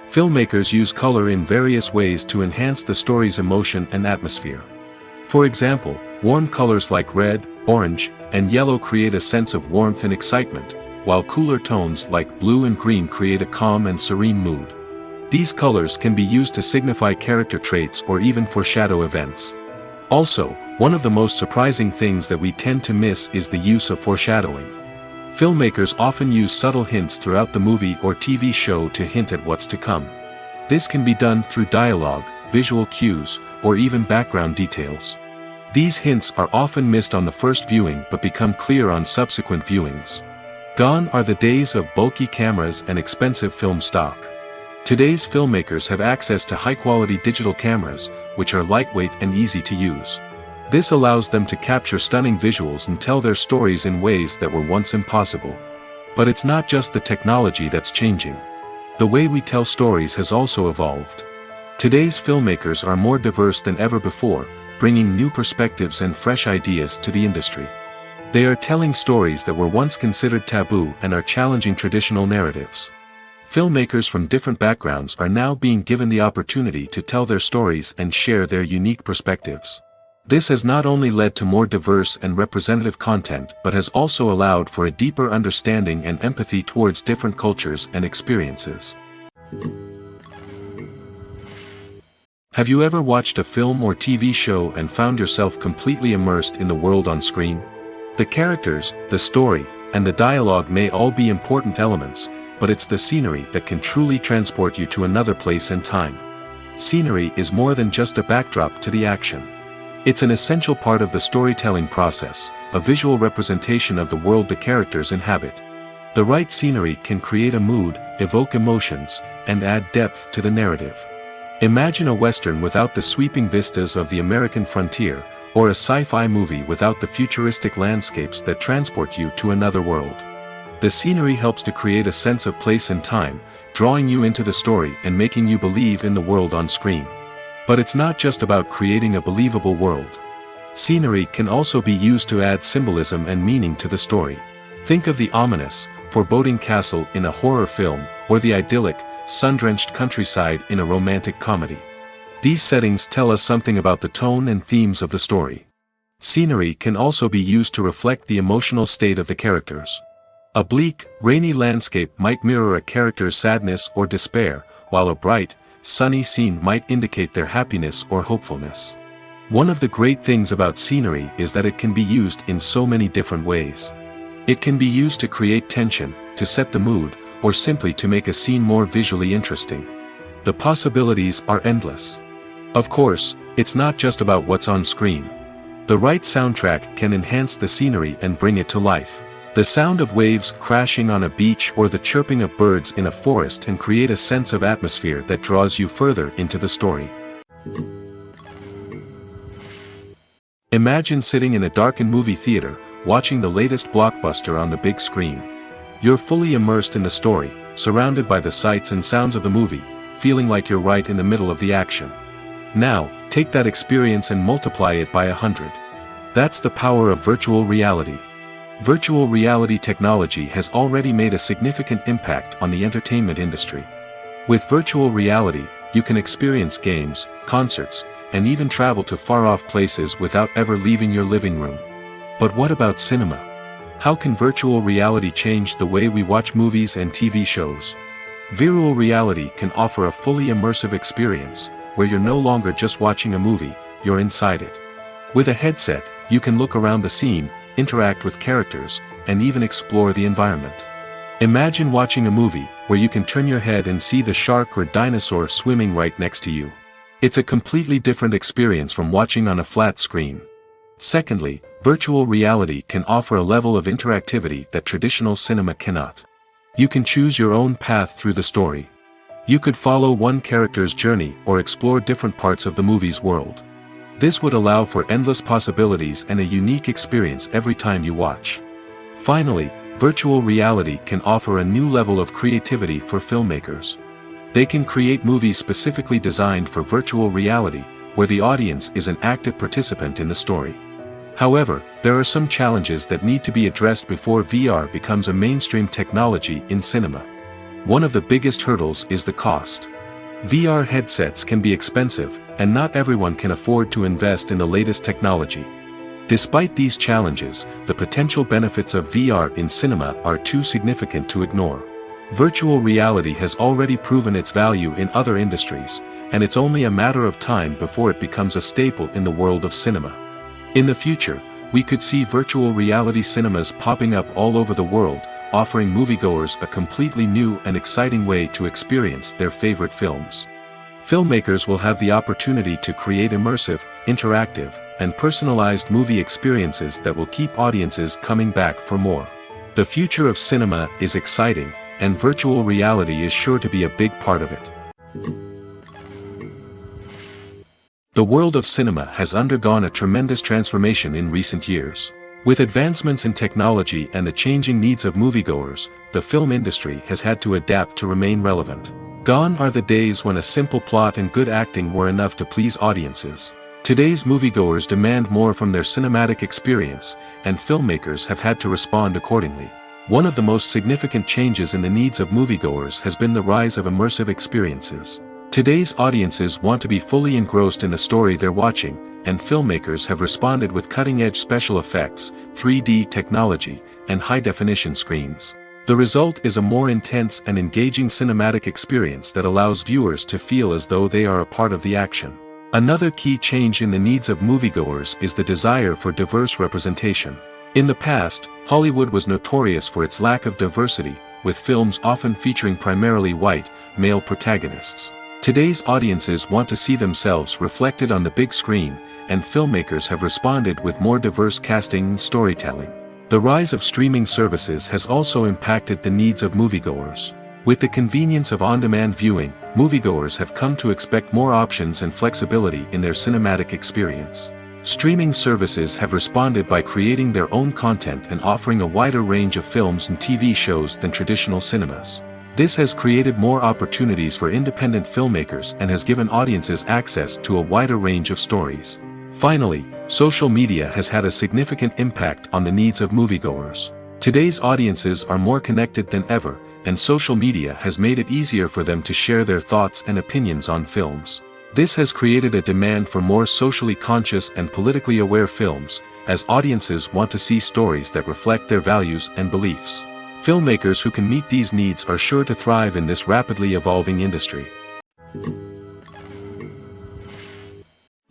Filmmakers use color in various ways to enhance the story's emotion and atmosphere. For example, warm colors like red, orange, and yellow create a sense of warmth and excitement, while cooler tones like blue and green create a calm and serene mood. These colors can be used to signify character traits or even foreshadow events. Also, one of the most surprising things that we tend to miss is the use of foreshadowing. Filmmakers often use subtle hints throughout the movie or TV show to hint at what's to come. This can be done through dialogue, visual cues, or even background details. These hints are often missed on the first viewing but become clear on subsequent viewings. Gone are the days of bulky cameras and expensive film stock. Today's filmmakers have access to high-quality digital cameras, which are lightweight and easy to use. This allows them to capture stunning visuals and tell their stories in ways that were once impossible. But it's not just the technology that's changing. The way we tell stories has also evolved. Today's filmmakers are more diverse than ever before, bringing new perspectives and fresh ideas to the industry. They are telling stories that were once considered taboo and are challenging traditional narratives. Filmmakers from different backgrounds are now being given the opportunity to tell their stories and share their unique perspectives. This has not only led to more diverse and representative content but has also allowed for a deeper understanding and empathy towards different cultures and experiences. Have you ever watched a film or TV show and found yourself completely immersed in the world on screen? The characters, the story, and the dialogue may all be important elements, but it's the scenery that can truly transport you to another place and time. Scenery is more than just a backdrop to the action. It's an essential part of the storytelling process, a visual representation of the world the characters inhabit. The right scenery can create a mood, evoke emotions, and add depth to the narrative. Imagine a Western without the sweeping vistas of the American frontier, or a sci-fi movie without the futuristic landscapes that transport you to another world. The scenery helps to create a sense of place and time, drawing you into the story and making you believe in the world on screen. But it's not just about creating a believable world. Scenery can also be used to add symbolism and meaning to the story. Think of the ominous, foreboding castle in a horror film, or the idyllic, sun-drenched countryside in a romantic comedy. These settings tell us something about the tone and themes of the story. Scenery can also be used to reflect the emotional state of the characters. A bleak, rainy landscape might mirror a character's sadness or despair, while a bright, sunny scene might indicate their happiness or hopefulness. One of the great things about scenery is that it can be used in so many different ways. It can be used to create tension, to set the mood, or simply to make a scene more visually interesting. The possibilities are endless. Of course, it's not just about what's on screen. The right soundtrack can enhance the scenery and bring it to life. The sound of waves crashing on a beach or the chirping of birds in a forest can create a sense of atmosphere that draws you further into the story. Imagine sitting in a darkened movie theater, watching the latest blockbuster on the big screen. You're fully immersed in the story, surrounded by the sights and sounds of the movie, feeling like you're right in the middle of the action. Now, take that experience and multiply it by 100. That's the power of virtual reality. Virtual reality technology has already made a significant impact on the entertainment industry. With virtual reality, you can experience games, concerts, and even travel to far-off places without ever leaving your living room. But what about cinema? How can virtual reality change the way we watch movies and TV shows? Virtual reality can offer a fully immersive experience, where you're no longer just watching a movie, you're inside it. With a headset, you can look around the scene, interact with characters, and even explore the environment. Imagine watching a movie where you can turn your head and see the shark or dinosaur swimming right next to you. It's a completely different experience from watching on a flat screen. Secondly, virtual reality can offer a level of interactivity that traditional cinema cannot. You can choose your own path through the story. You could follow one character's journey or explore different parts of the movie's world. This would allow for endless possibilities and a unique experience every time you watch. Finally, virtual reality can offer a new level of creativity for filmmakers. They can create movies specifically designed for virtual reality, where the audience is an active participant in the story. However, there are some challenges that need to be addressed before VR becomes a mainstream technology in cinema. One of the biggest hurdles is the cost. VR headsets can be expensive, and not everyone can afford to invest in the latest technology. Despite these challenges, the potential benefits of VR in cinema are too significant to ignore. Virtual reality has already proven its value in other industries, and it's only a matter of time before it becomes a staple in the world of cinema. In the future, we could see virtual reality cinemas popping up all over the world, offering moviegoers a completely new and exciting way to experience their favorite films. Filmmakers will have the opportunity to create immersive, interactive, and personalized movie experiences that will keep audiences coming back for more. The future of cinema is exciting, and virtual reality is sure to be a big part of it. The world of cinema has undergone a tremendous transformation in recent years. With advancements in technology and the changing needs of moviegoers, the film industry has had to adapt to remain relevant. Gone are the days when a simple plot and good acting were enough to please audiences. Today's moviegoers demand more from their cinematic experience, and filmmakers have had to respond accordingly. One of the most significant changes in the needs of moviegoers has been the rise of immersive experiences. Today's audiences want to be fully engrossed in the story they're watching, and filmmakers have responded with cutting-edge special effects, 3D technology, and high-definition screens. The result is a more intense and engaging cinematic experience that allows viewers to feel as though they are a part of the action. Another key change in the needs of moviegoers is the desire for diverse representation. In the past, Hollywood was notorious for its lack of diversity, with films often featuring primarily white, male protagonists. Today's audiences want to see themselves reflected on the big screen, and filmmakers have responded with more diverse casting and storytelling. The rise of streaming services has also impacted the needs of moviegoers. With the convenience of on-demand viewing, moviegoers have come to expect more options and flexibility in their cinematic experience. Streaming services have responded by creating their own content and offering a wider range of films and TV shows than traditional cinemas. This has created more opportunities for independent filmmakers and has given audiences access to a wider range of stories. Finally, social media has had a significant impact on the needs of moviegoers. Today's audiences are more connected than ever, and social media has made it easier for them to share their thoughts and opinions on films. This has created a demand for more socially conscious and politically aware films, as audiences want to see stories that reflect their values and beliefs. Filmmakers who can meet these needs are sure to thrive in this rapidly evolving industry.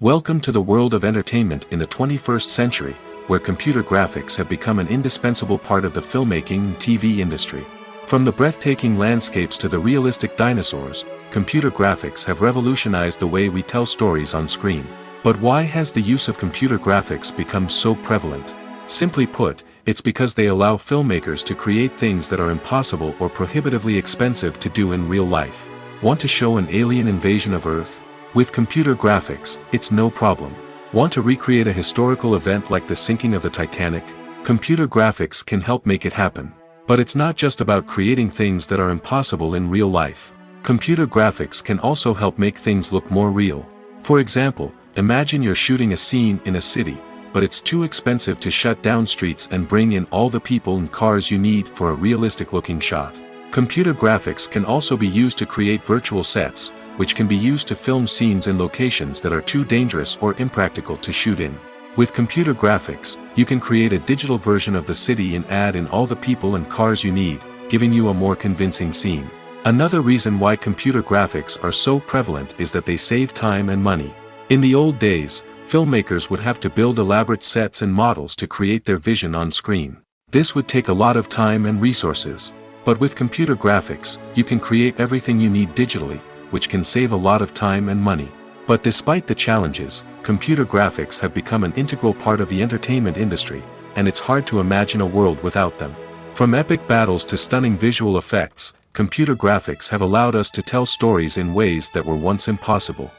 Welcome to the world of entertainment in the 21st century, where computer graphics have become an indispensable part of the filmmaking and TV industry. From the breathtaking landscapes to the realistic dinosaurs, computer graphics have revolutionized the way we tell stories on screen. But why has the use of computer graphics become so prevalent? Simply put, it's because they allow filmmakers to create things that are impossible or prohibitively expensive to do in real life. Want to show an alien invasion of Earth? With computer graphics, it's no problem. Want to recreate a historical event like the sinking of the Titanic? Computer graphics can help make it happen. But it's not just about creating things that are impossible in real life. Computer graphics can also help make things look more real. For example, imagine you're shooting a scene in a city, but it's too expensive to shut down streets and bring in all the people and cars you need for a realistic-looking shot. Computer graphics can also be used to create virtual sets, which can be used to film scenes in locations that are too dangerous or impractical to shoot in. With computer graphics, you can create a digital version of the city and add in all the people and cars you need, giving you a more convincing scene. Another reason why computer graphics are so prevalent is that they save time and money. In the old days, Filmmakers would have to build elaborate sets and models to create their vision on screen. This would take a lot of time and resources. But with computer graphics, you can create everything you need digitally, which can save a lot of time and money. But despite the challenges, computer graphics have become an integral part of the entertainment industry, and it's hard to imagine a world without them. From epic battles to stunning visual effects, computer graphics have allowed us to tell stories in ways that were once impossible.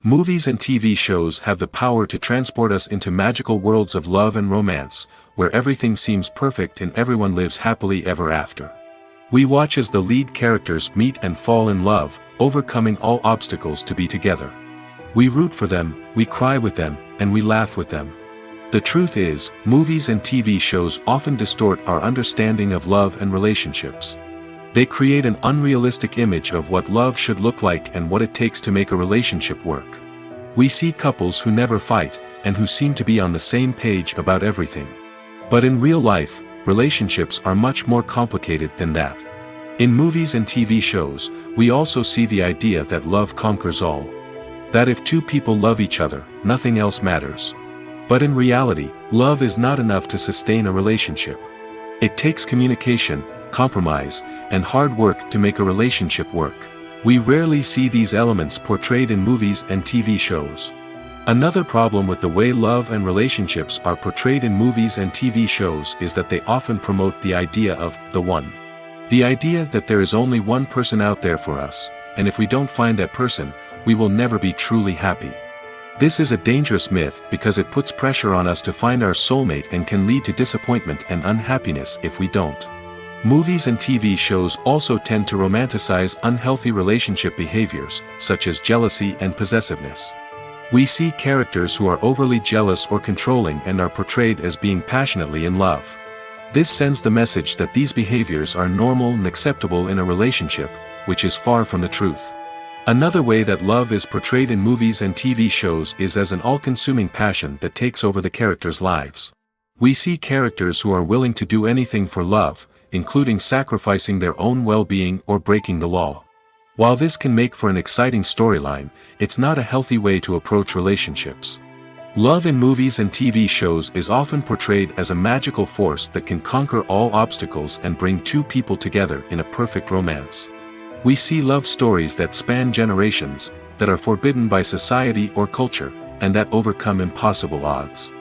Movies and TV shows have the power to transport us into magical worlds of love and romance, where everything seems perfect and everyone lives happily ever after. We watch as the lead characters meet and fall in love, overcoming all obstacles to be together. We root for them, we cry with them, and we laugh with them. The truth is, movies and TV shows often distort our understanding of love and relationships. They create an unrealistic image of what love should look like and what it takes to make a relationship work. We see couples who never fight, and who seem to be on the same page about everything. But in real life, relationships are much more complicated than that. In movies and TV shows, we also see the idea that love conquers all. That if two people love each other, nothing else matters. But in reality, love is not enough to sustain a relationship. It takes communication, compromise, and hard work to make a relationship work. We rarely see these elements portrayed in movies and TV shows. Another problem with the way love and relationships are portrayed in movies and TV shows is that they often promote the idea of the one. The idea that there is only one person out there for us, and if we don't find that person, we will never be truly happy. This is a dangerous myth because it puts pressure on us to find our soulmate and can lead to disappointment and unhappiness if we don't. Movies and TV shows also tend to romanticize unhealthy relationship behaviors, such as jealousy and possessiveness. We see characters who are overly jealous or controlling and are portrayed as being passionately in love. This sends the message that these behaviors are normal and acceptable in a relationship, which is far from the truth. Another way that love is portrayed in movies and TV shows is as an all-consuming passion that takes over the characters' lives. We see characters who are willing to do anything for love, including sacrificing their own well-being or breaking the law. While this can make for an exciting storyline, it's not a healthy way to approach relationships. Love in movies and TV shows is often portrayed as a magical force that can conquer all obstacles and bring two people together in a perfect romance. We see love stories that span generations, that are forbidden by society or culture, and that overcome impossible odds.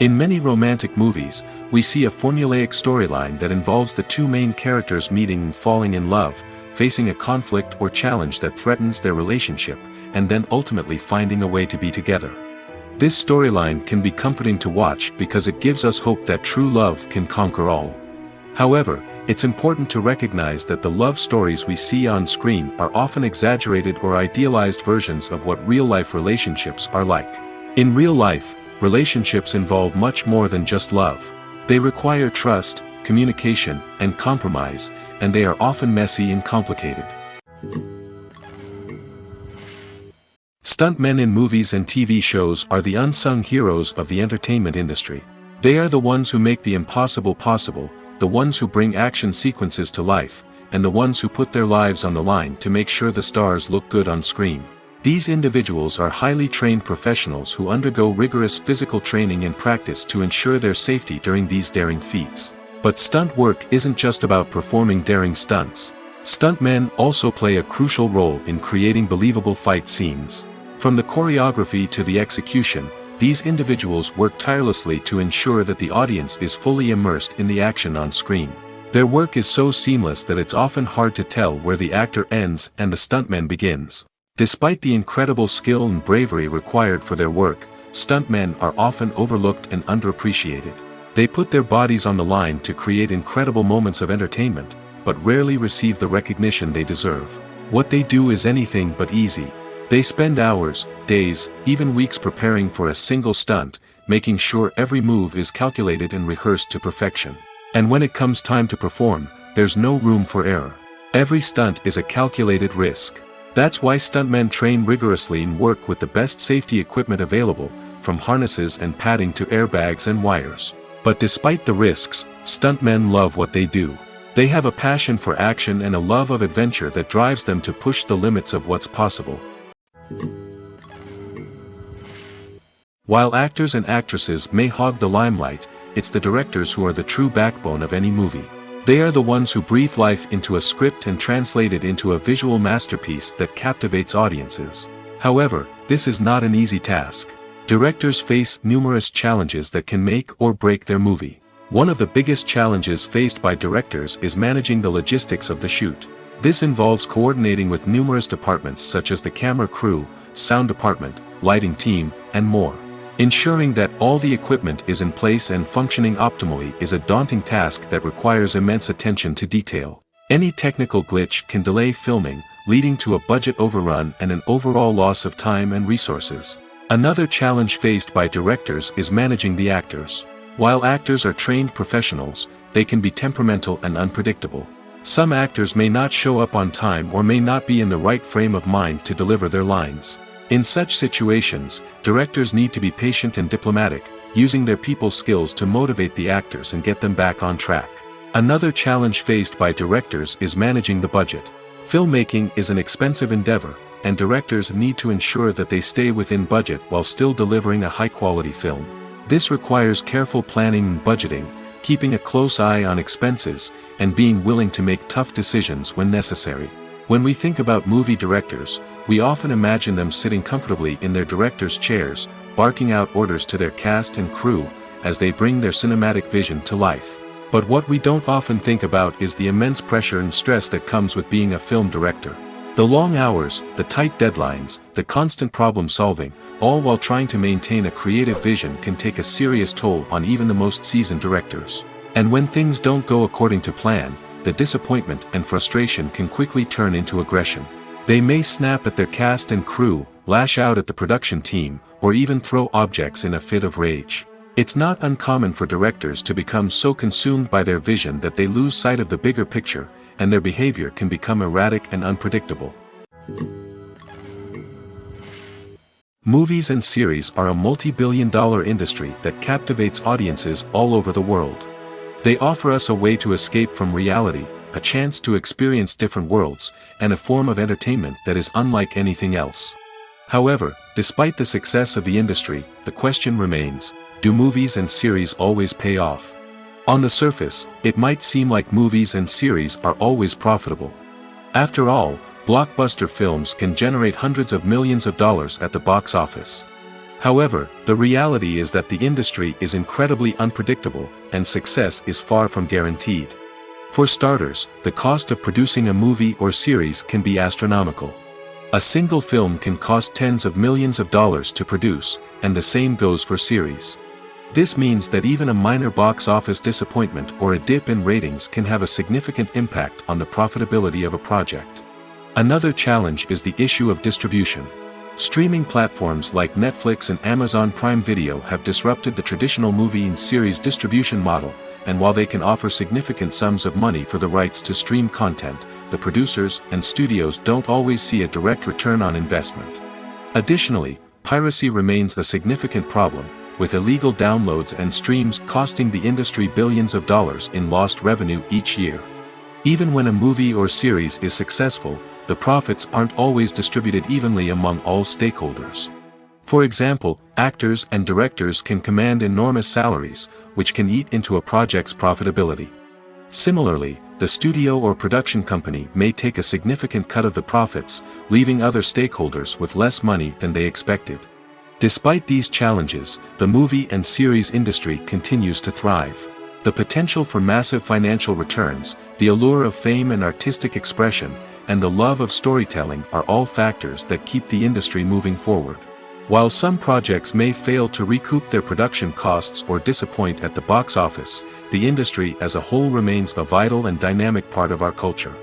In many romantic movies, we see a formulaic storyline that involves the two main characters meeting and falling in love, facing a conflict or challenge that threatens their relationship, and then ultimately finding a way to be together. This storyline can be comforting to watch because it gives us hope that true love can conquer all. However, it's important to recognize that the love stories we see on screen are often exaggerated or idealized versions of what real-life relationships are like. In real life, relationships involve much more than just love. They require trust, communication, and compromise, and they are often messy and complicated. Stuntmen in movies and TV shows are the unsung heroes of the entertainment industry. They are the ones who make the impossible possible, the ones who bring action sequences to life, and the ones who put their lives on the line to make sure the stars look good on screen. These individuals are highly trained professionals who undergo rigorous physical training and practice to ensure their safety during these daring feats. But stunt work isn't just about performing daring stunts. Stuntmen also play a crucial role in creating believable fight scenes. From the choreography to the execution, these individuals work tirelessly to ensure that the audience is fully immersed in the action on screen. Their work is so seamless that it's often hard to tell where the actor ends and the stuntman begins. Despite the incredible skill and bravery required for their work, stuntmen are often overlooked and underappreciated. They put their bodies on the line to create incredible moments of entertainment, but rarely receive the recognition they deserve. What they do is anything but easy. They spend hours, days, even weeks preparing for a single stunt, making sure every move is calculated and rehearsed to perfection. And when it comes time to perform, there's no room for error. Every stunt is a calculated risk. That's why stuntmen train rigorously and work with the best safety equipment available, from harnesses and padding to airbags and wires. But despite the risks, stuntmen love what they do. They have a passion for action and a love of adventure that drives them to push the limits of what's possible. While actors and actresses may hog the limelight, it's the directors who are the true backbone of any movie. They are the ones who breathe life into a script and translate it into a visual masterpiece that captivates audiences. However, this is not an easy task. Directors face numerous challenges that can make or break their movie. One of the biggest challenges faced by directors is managing the logistics of the shoot. This involves coordinating with numerous departments such as the camera crew, sound department, lighting team, and more. Ensuring that all the equipment is in place and functioning optimally is a daunting task that requires immense attention to detail. Any technical glitch can delay filming, leading to a budget overrun and an overall loss of time and resources. Another challenge faced by directors is managing the actors. While actors are trained professionals, they can be temperamental and unpredictable. Some actors may not show up on time or may not be in the right frame of mind to deliver their lines. In such situations, directors need to be patient and diplomatic, using their people skills to motivate the actors and get them back on track. Another challenge faced by directors is managing the budget. Filmmaking is an expensive endeavor, and directors need to ensure that they stay within budget while still delivering a high-quality film. This requires careful planning and budgeting, keeping a close eye on expenses, and being willing to make tough decisions when necessary. When we think about movie directors, we often imagine them sitting comfortably in their director's chairs, barking out orders to their cast and crew, as they bring their cinematic vision to life. But what we don't often think about is the immense pressure and stress that comes with being a film director. The long hours, the tight deadlines, the constant problem solving, all while trying to maintain a creative vision can take a serious toll on even the most seasoned directors. And when things don't go according to plan, the disappointment and frustration can quickly turn into aggression. They may snap at their cast and crew, lash out at the production team, or even throw objects in a fit of rage. It's not uncommon for directors to become so consumed by their vision that they lose sight of the bigger picture, and their behavior can become erratic and unpredictable. Movies and series are a multi-billion-dollar industry that captivates audiences all over the world. They offer us a way to escape from reality, a chance to experience different worlds, and a form of entertainment that is unlike anything else. However, despite the success of the industry, the question remains, do movies and series always pay off? On the surface, it might seem like movies and series are always profitable. After all, blockbuster films can generate hundreds of millions of dollars at the box office. However, the reality is that the industry is incredibly unpredictable, and success is far from guaranteed. For starters, the cost of producing a movie or series can be astronomical. A single film can cost tens of millions of dollars to produce, and the same goes for series. This means that even a minor box office disappointment or a dip in ratings can have a significant impact on the profitability of a project. Another challenge is the issue of distribution. Streaming platforms like Netflix and Amazon Prime Video have disrupted the traditional movie and series distribution model, and while they can offer significant sums of money for the rights to stream content, the producers and studios don't always see a direct return on investment. Additionally, piracy remains a significant problem, with illegal downloads and streams costing the industry billions of dollars in lost revenue each year. Even when a movie or series is successful, the profits aren't always distributed evenly among all stakeholders. For example, actors and directors can command enormous salaries, which can eat into a project's profitability. Similarly, the studio or production company may take a significant cut of the profits, leaving other stakeholders with less money than they expected. Despite these challenges, the movie and series industry continues to thrive. The potential for massive financial returns, the allure of fame and artistic expression, and the love of storytelling are all factors that keep the industry moving forward. While some projects may fail to recoup their production costs or disappoint at the box office, the industry as a whole remains a vital and dynamic part of our culture.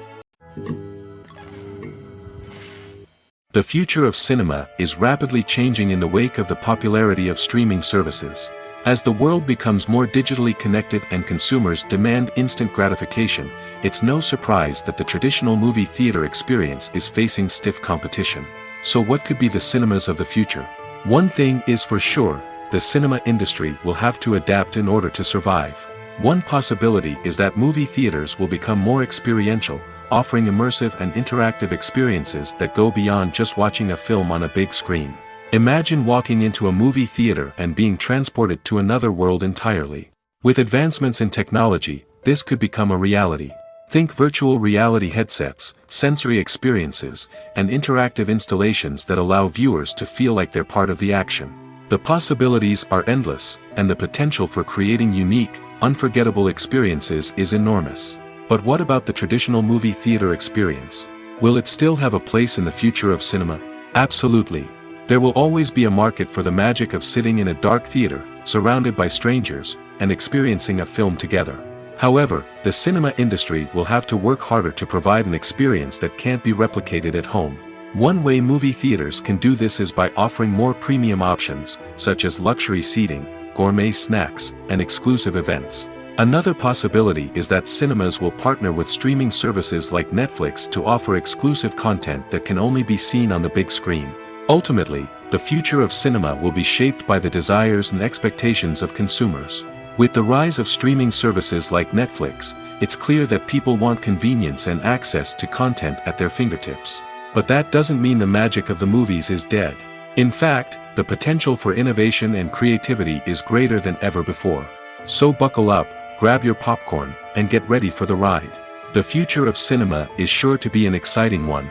The future of cinema is rapidly changing in the wake of the popularity of streaming services. As the world becomes more digitally connected and consumers demand instant gratification, it's no surprise that the traditional movie theater experience is facing stiff competition. So what could be the cinemas of the future? One thing is for sure, the cinema industry will have to adapt in order to survive. One possibility is that movie theaters will become more experiential, offering immersive and interactive experiences that go beyond just watching a film on a big screen. Imagine walking into a movie theater and being transported to another world entirely. With advancements in technology, this could become a reality. Think virtual reality headsets, sensory experiences, and interactive installations that allow viewers to feel like they're part of the action. The possibilities are endless, and the potential for creating unique, unforgettable experiences is enormous. But what about the traditional movie theater experience? Will it still have a place in the future of cinema? Absolutely. There will always be a market for the magic of sitting in a dark theater, surrounded by strangers, and experiencing a film together. However, the cinema industry will have to work harder to provide an experience that can't be replicated at home. One way movie theaters can do this is by offering more premium options, such as luxury seating, gourmet snacks, and exclusive events. Another possibility is that cinemas will partner with streaming services like Netflix to offer exclusive content that can only be seen on the big screen. Ultimately, the future of cinema will be shaped by the desires and expectations of consumers. With the rise of streaming services like Netflix, it's clear that people want convenience and access to content at their fingertips. But that doesn't mean the magic of the movies is dead. In fact, the potential for innovation and creativity is greater than ever before. So buckle up, grab your popcorn, and get ready for the ride. The future of cinema is sure to be an exciting one.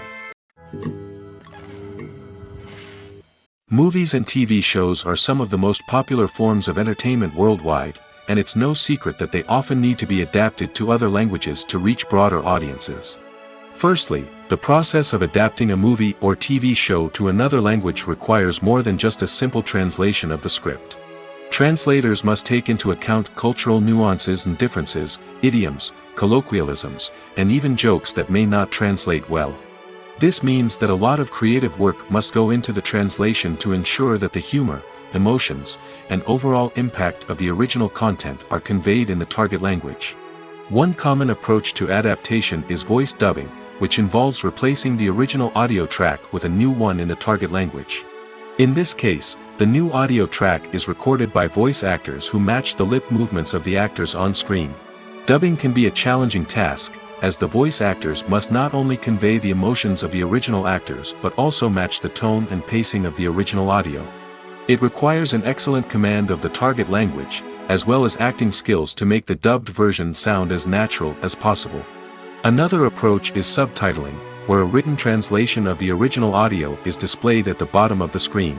Movies and TV shows are some of the most popular forms of entertainment worldwide, and it's no secret that they often need to be adapted to other languages to reach broader audiences. Firstly, the process of adapting a movie or TV show to another language requires more than just a simple translation of the script. Translators must take into account cultural nuances and differences, idioms, colloquialisms, and even jokes that may not translate well. This means that a lot of creative work must go into the translation to ensure that the humor, emotions, and overall impact of the original content are conveyed in the target language. One common approach to adaptation is voice dubbing, which involves replacing the original audio track with a new one in the target language. In this case, the new audio track is recorded by voice actors who match the lip movements of the actors on screen. Dubbing can be a challenging task, as the voice actors must not only convey the emotions of the original actors but also match the tone and pacing of the original audio. It requires an excellent command of the target language, as well as acting skills to make the dubbed version sound as natural as possible. Another approach is subtitling, where a written translation of the original audio is displayed at the bottom of the screen.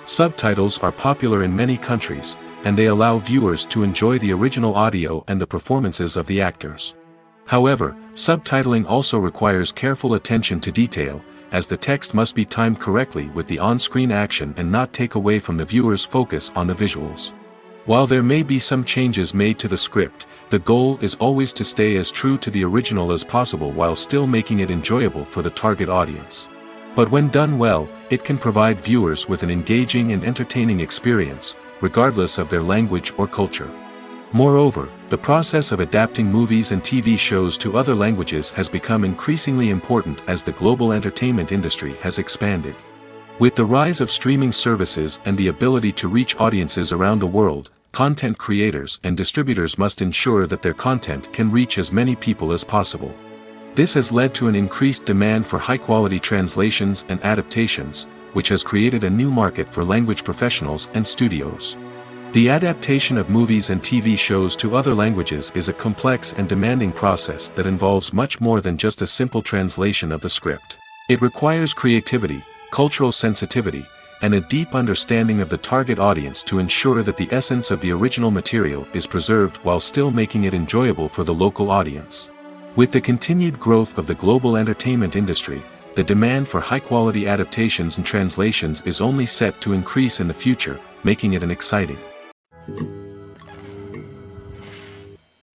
Subtitles are popular in many countries, and they allow viewers to enjoy the original audio and the performances of the actors. However, subtitling also requires careful attention to detail, as the text must be timed correctly with the on-screen action and not take away from the viewer's focus on the visuals. While there may be some changes made to the script, the goal is always to stay as true to the original as possible while still making it enjoyable for the target audience. But when done well, it can provide viewers with an engaging and entertaining experience, regardless of their language or culture. Moreover, the process of adapting movies and TV shows to other languages has become increasingly important as the global entertainment industry has expanded. With the rise of streaming services and the ability to reach audiences around the world, content creators and distributors must ensure that their content can reach as many people as possible. This has led to an increased demand for high-quality translations and adaptations, which has created a new market for language professionals and studios. The adaptation of movies and TV shows to other languages is a complex and demanding process that involves much more than just a simple translation of the script. It requires creativity, cultural sensitivity, and a deep understanding of the target audience to ensure that the essence of the original material is preserved while still making it enjoyable for the local audience. With the continued growth of the global entertainment industry, the demand for high-quality adaptations and translations is only set to increase in the future, making it an exciting.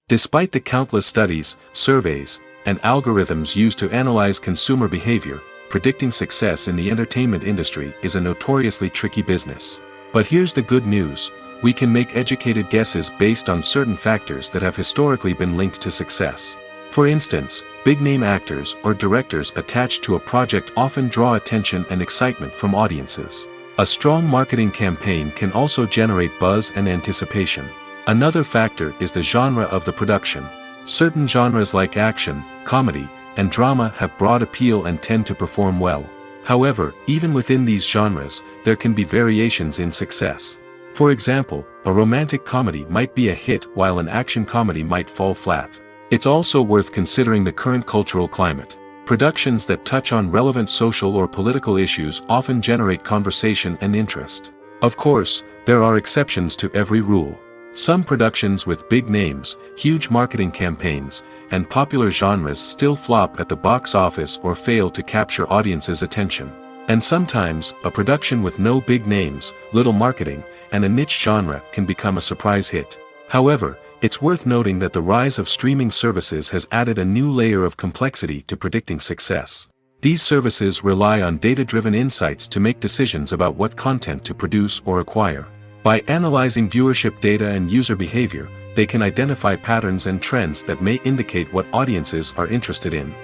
Despite the countless studies, surveys, and algorithms used to analyze consumer behavior, predicting success in the entertainment industry is a notoriously tricky business. But here's the good news: we can make educated guesses based on certain factors that have historically been linked to success. For instance, big-name actors or directors attached to a project often draw attention and excitement from audiences. A strong marketing campaign can also generate buzz and anticipation. Another factor is the genre of the production. Certain genres like action, comedy, and drama have broad appeal and tend to perform well. However, even within these genres, there can be variations in success. For example, a romantic comedy might be a hit while an action comedy might fall flat. It's also worth considering the current cultural climate. Productions that touch on relevant social or political issues often generate conversation and interest. Of course, there are exceptions to every rule. Some productions with big names, huge marketing campaigns, and popular genres still flop at the box office or fail to capture audiences' attention. And sometimes, a production with no big names, little marketing, and a niche genre can become a surprise hit. However, it's worth noting that the rise of streaming services has added a new layer of complexity to predicting success. These services rely on data-driven insights to make decisions about what content to produce or acquire. By analyzing viewership data and user behavior, they can identify patterns and trends that may indicate what audiences are interested in.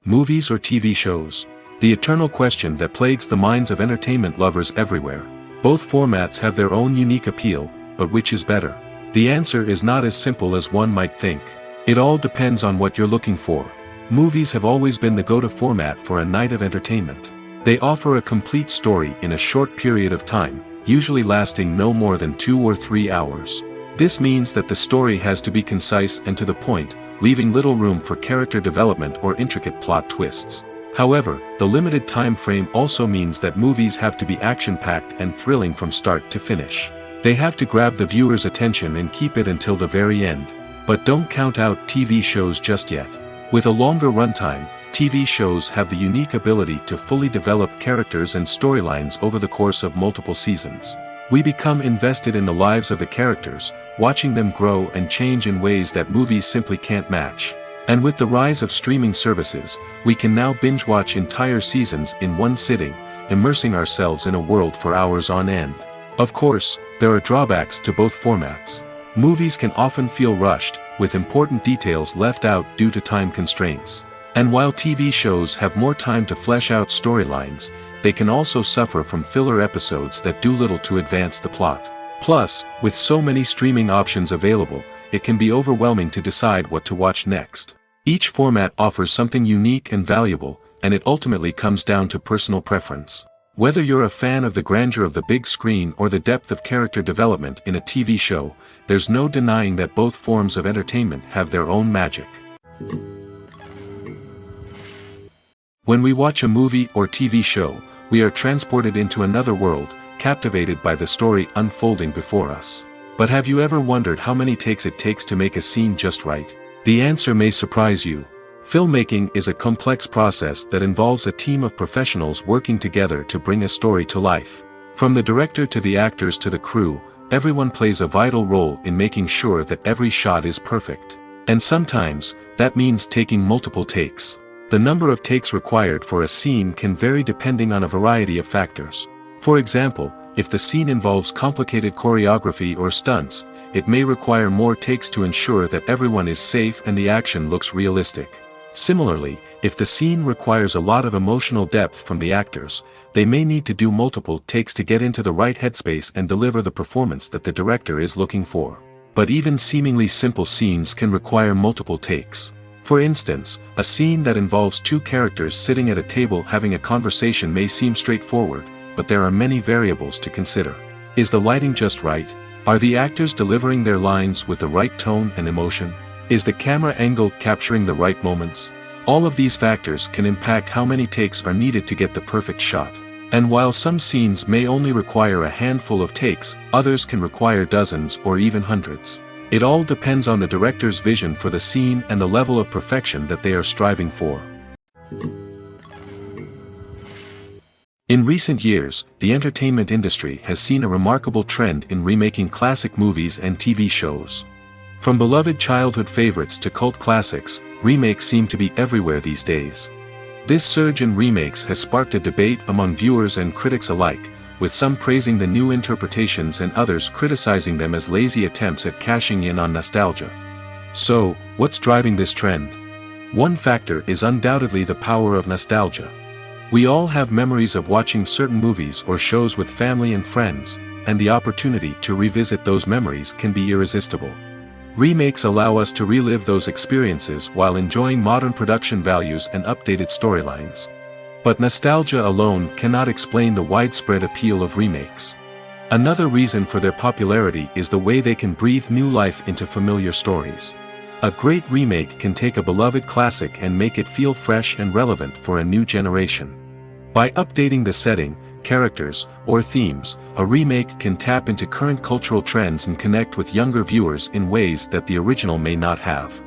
Movies or TV shows? The eternal question that plagues the minds of entertainment lovers everywhere. Both formats have their own unique appeal, but which is better? The answer is not as simple as one might think. It all depends on what you're looking for. Movies have always been the go-to format for a night of entertainment. They offer a complete story in a short period of time, usually lasting no more than 2 or 3 hours. This means that the story has to be concise and to the point, leaving little room for character development or intricate plot twists. However, the limited time frame also means that movies have to be action-packed and thrilling from start to finish. They have to grab the viewer's attention and keep it until the very end. But don't count out TV shows just yet. With a longer runtime, TV shows have the unique ability to fully develop characters and storylines over the course of multiple seasons. We become invested in the lives of the characters, watching them grow and change in ways that movies simply can't match. And with the rise of streaming services, we can now binge-watch entire seasons in one sitting, immersing ourselves in a world for hours on end. Of course, there are drawbacks to both formats. Movies can often feel rushed, with important details left out due to time constraints. And while TV shows have more time to flesh out storylines, they can also suffer from filler episodes that do little to advance the plot. Plus, with so many streaming options available, it can be overwhelming to decide what to watch next. Each format offers something unique and valuable, and it ultimately comes down to personal preference. Whether you're a fan of the grandeur of the big screen or the depth of character development in a TV show, there's no denying that both forms of entertainment have their own magic. When we watch a movie or TV show, we are transported into another world, captivated by the story unfolding before us. But have you ever wondered how many takes it takes to make a scene just right? The answer may surprise you. Filmmaking is a complex process that involves a team of professionals working together to bring a story to life. From the director to the actors to the crew, everyone plays a vital role in making sure that every shot is perfect. And sometimes, that means taking multiple takes. The number of takes required for a scene can vary depending on a variety of factors. For example, if the scene involves complicated choreography or stunts, it may require more takes to ensure that everyone is safe and the action looks realistic. Similarly, if the scene requires a lot of emotional depth from the actors, they may need to do multiple takes to get into the right headspace and deliver the performance that the director is looking for. But even seemingly simple scenes can require multiple takes. For instance, a scene that involves 2 characters sitting at a table having a conversation may seem straightforward, but there are many variables to consider. Is the lighting just right? Are the actors delivering their lines with the right tone and emotion? Is the camera angle capturing the right moments? All of these factors can impact how many takes are needed to get the perfect shot. And while some scenes may only require a handful of takes, others can require dozens or even hundreds. It all depends on the director's vision for the scene and the level of perfection that they are striving for. In recent years, the entertainment industry has seen a remarkable trend in remaking classic movies and TV shows. From beloved childhood favorites to cult classics, remakes seem to be everywhere these days. This surge in remakes has sparked a debate among viewers and critics alike, with some praising the new interpretations and others criticizing them as lazy attempts at cashing in on nostalgia. So, what's driving this trend? One factor is undoubtedly the power of nostalgia. We all have memories of watching certain movies or shows with family and friends, and the opportunity to revisit those memories can be irresistible. Remakes allow us to relive those experiences while enjoying modern production values and updated storylines. But nostalgia alone cannot explain the widespread appeal of remakes. Another reason for their popularity is the way they can breathe new life into familiar stories. A great remake can take a beloved classic and make it feel fresh and relevant for a new generation. By updating the setting, characters, or themes, a remake can tap into current cultural trends and connect with younger viewers in ways that the original may not have.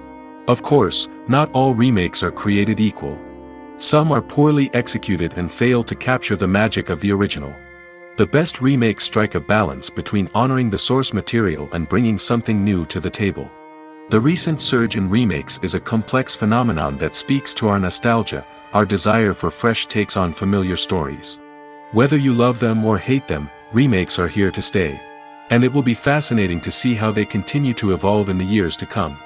Of course, not all remakes are created equal. Some are poorly executed and fail to capture the magic of the original. The best remakes strike a balance between honoring the source material and bringing something new to the table. The recent surge in remakes is a complex phenomenon that speaks to our nostalgia, our desire for fresh takes on familiar stories. Whether you love them or hate them, remakes are here to stay. And it will be fascinating to see how they continue to evolve in the years to come.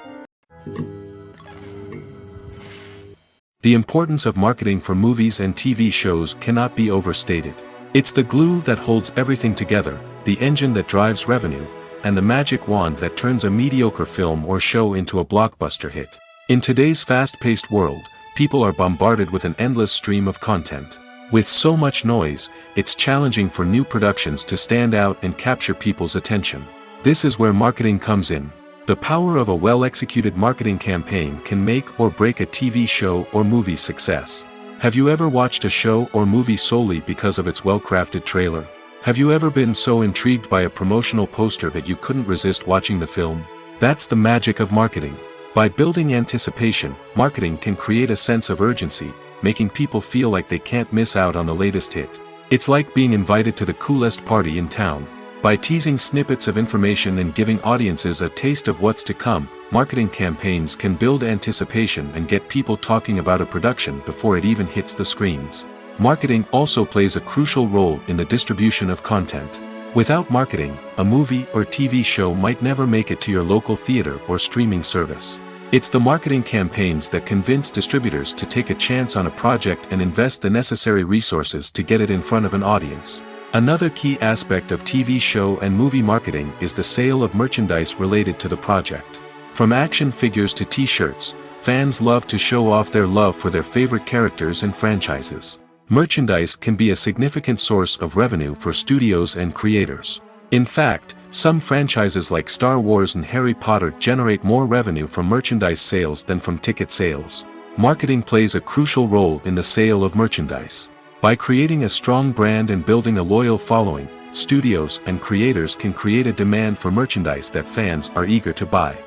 The importance of marketing for movies and TV shows cannot be overstated. It's the glue that holds everything together, the engine that drives revenue, and the magic wand that turns a mediocre film or show into a blockbuster hit. In today's fast-paced world, people are bombarded with an endless stream of content. With so much noise, it's challenging for new productions to stand out and capture people's attention. This is where marketing comes in. The power of a well-executed marketing campaign can make or break a TV show or movie's success. Have you ever watched a show or movie solely because of its well-crafted trailer? Have you ever been so intrigued by a promotional poster that you couldn't resist watching the film? That's the magic of marketing. By building anticipation, marketing can create a sense of urgency, making people feel like they can't miss out on the latest hit. It's like being invited to the coolest party in town. By teasing snippets of information and giving audiences a taste of what's to come, marketing campaigns can build anticipation and get people talking about a production before it even hits the screens. Marketing also plays a crucial role in the distribution of content. Without marketing, a movie or TV show might never make it to your local theater or streaming service. It's the marketing campaigns that convince distributors to take a chance on a project and invest the necessary resources to get it in front of an audience. Another key aspect of TV show and movie marketing is the sale of merchandise related to the project. From action figures to t-shirts, fans love to show off their love for their favorite characters and franchises. Merchandise can be a significant source of revenue for studios and creators. In fact, some franchises like Star Wars and Harry Potter generate more revenue from merchandise sales than from ticket sales. Marketing plays a crucial role in the sale of merchandise. By creating a strong brand and building a loyal following, studios and creators can create a demand for merchandise that fans are eager to buy.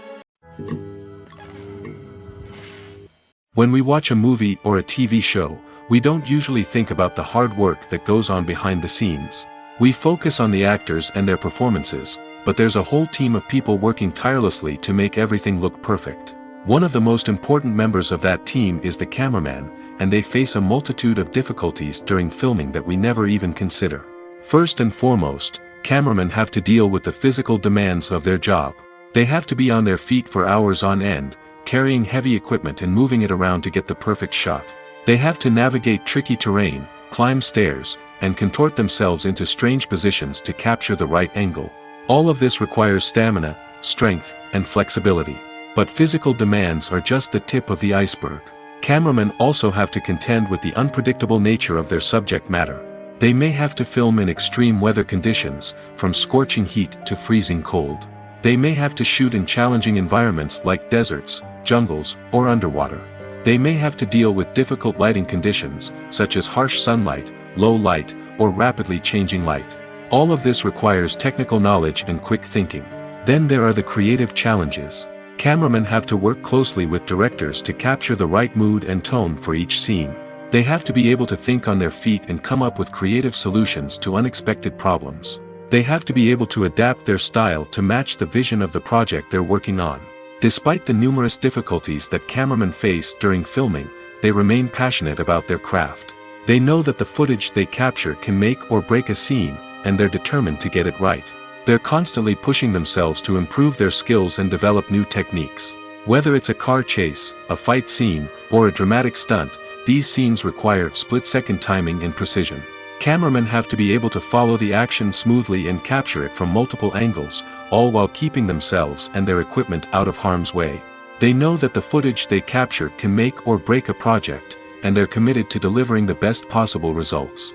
When we watch a movie or a TV show, we don't usually think about the hard work that goes on behind the scenes. We focus on the actors and their performances, but there's a whole team of people working tirelessly to make everything look perfect. One of the most important members of that team is the cameraman, and they face a multitude of difficulties during filming that we never even consider. First and foremost, cameramen have to deal with the physical demands of their job. They have to be on their feet for hours on end, carrying heavy equipment and moving it around to get the perfect shot. They have to navigate tricky terrain, climb stairs, and contort themselves into strange positions to capture the right angle. All of this requires stamina, strength, and flexibility. But physical demands are just the tip of the iceberg. Cameramen also have to contend with the unpredictable nature of their subject matter. They may have to film in extreme weather conditions, from scorching heat to freezing cold. They may have to shoot in challenging environments like deserts, jungles, or underwater. They may have to deal with difficult lighting conditions, such as harsh sunlight, low light, or rapidly changing light. All of this requires technical knowledge and quick thinking. Then there are the creative challenges. Cameramen have to work closely with directors to capture the right mood and tone for each scene. They have to be able to think on their feet and come up with creative solutions to unexpected problems. They have to be able to adapt their style to match the vision of the project they're working on. Despite the numerous difficulties that cameramen face during filming, they remain passionate about their craft. They know that the footage they capture can make or break a scene, and they're determined to get it right. They're constantly pushing themselves to improve their skills and develop new techniques. Whether it's a car chase, a fight scene, or a dramatic stunt, these scenes require split-second timing and precision. Cameramen have to be able to follow the action smoothly and capture it from multiple angles, all while keeping themselves and their equipment out of harm's way. They know that the footage they capture can make or break a project, and they're committed to delivering the best possible results.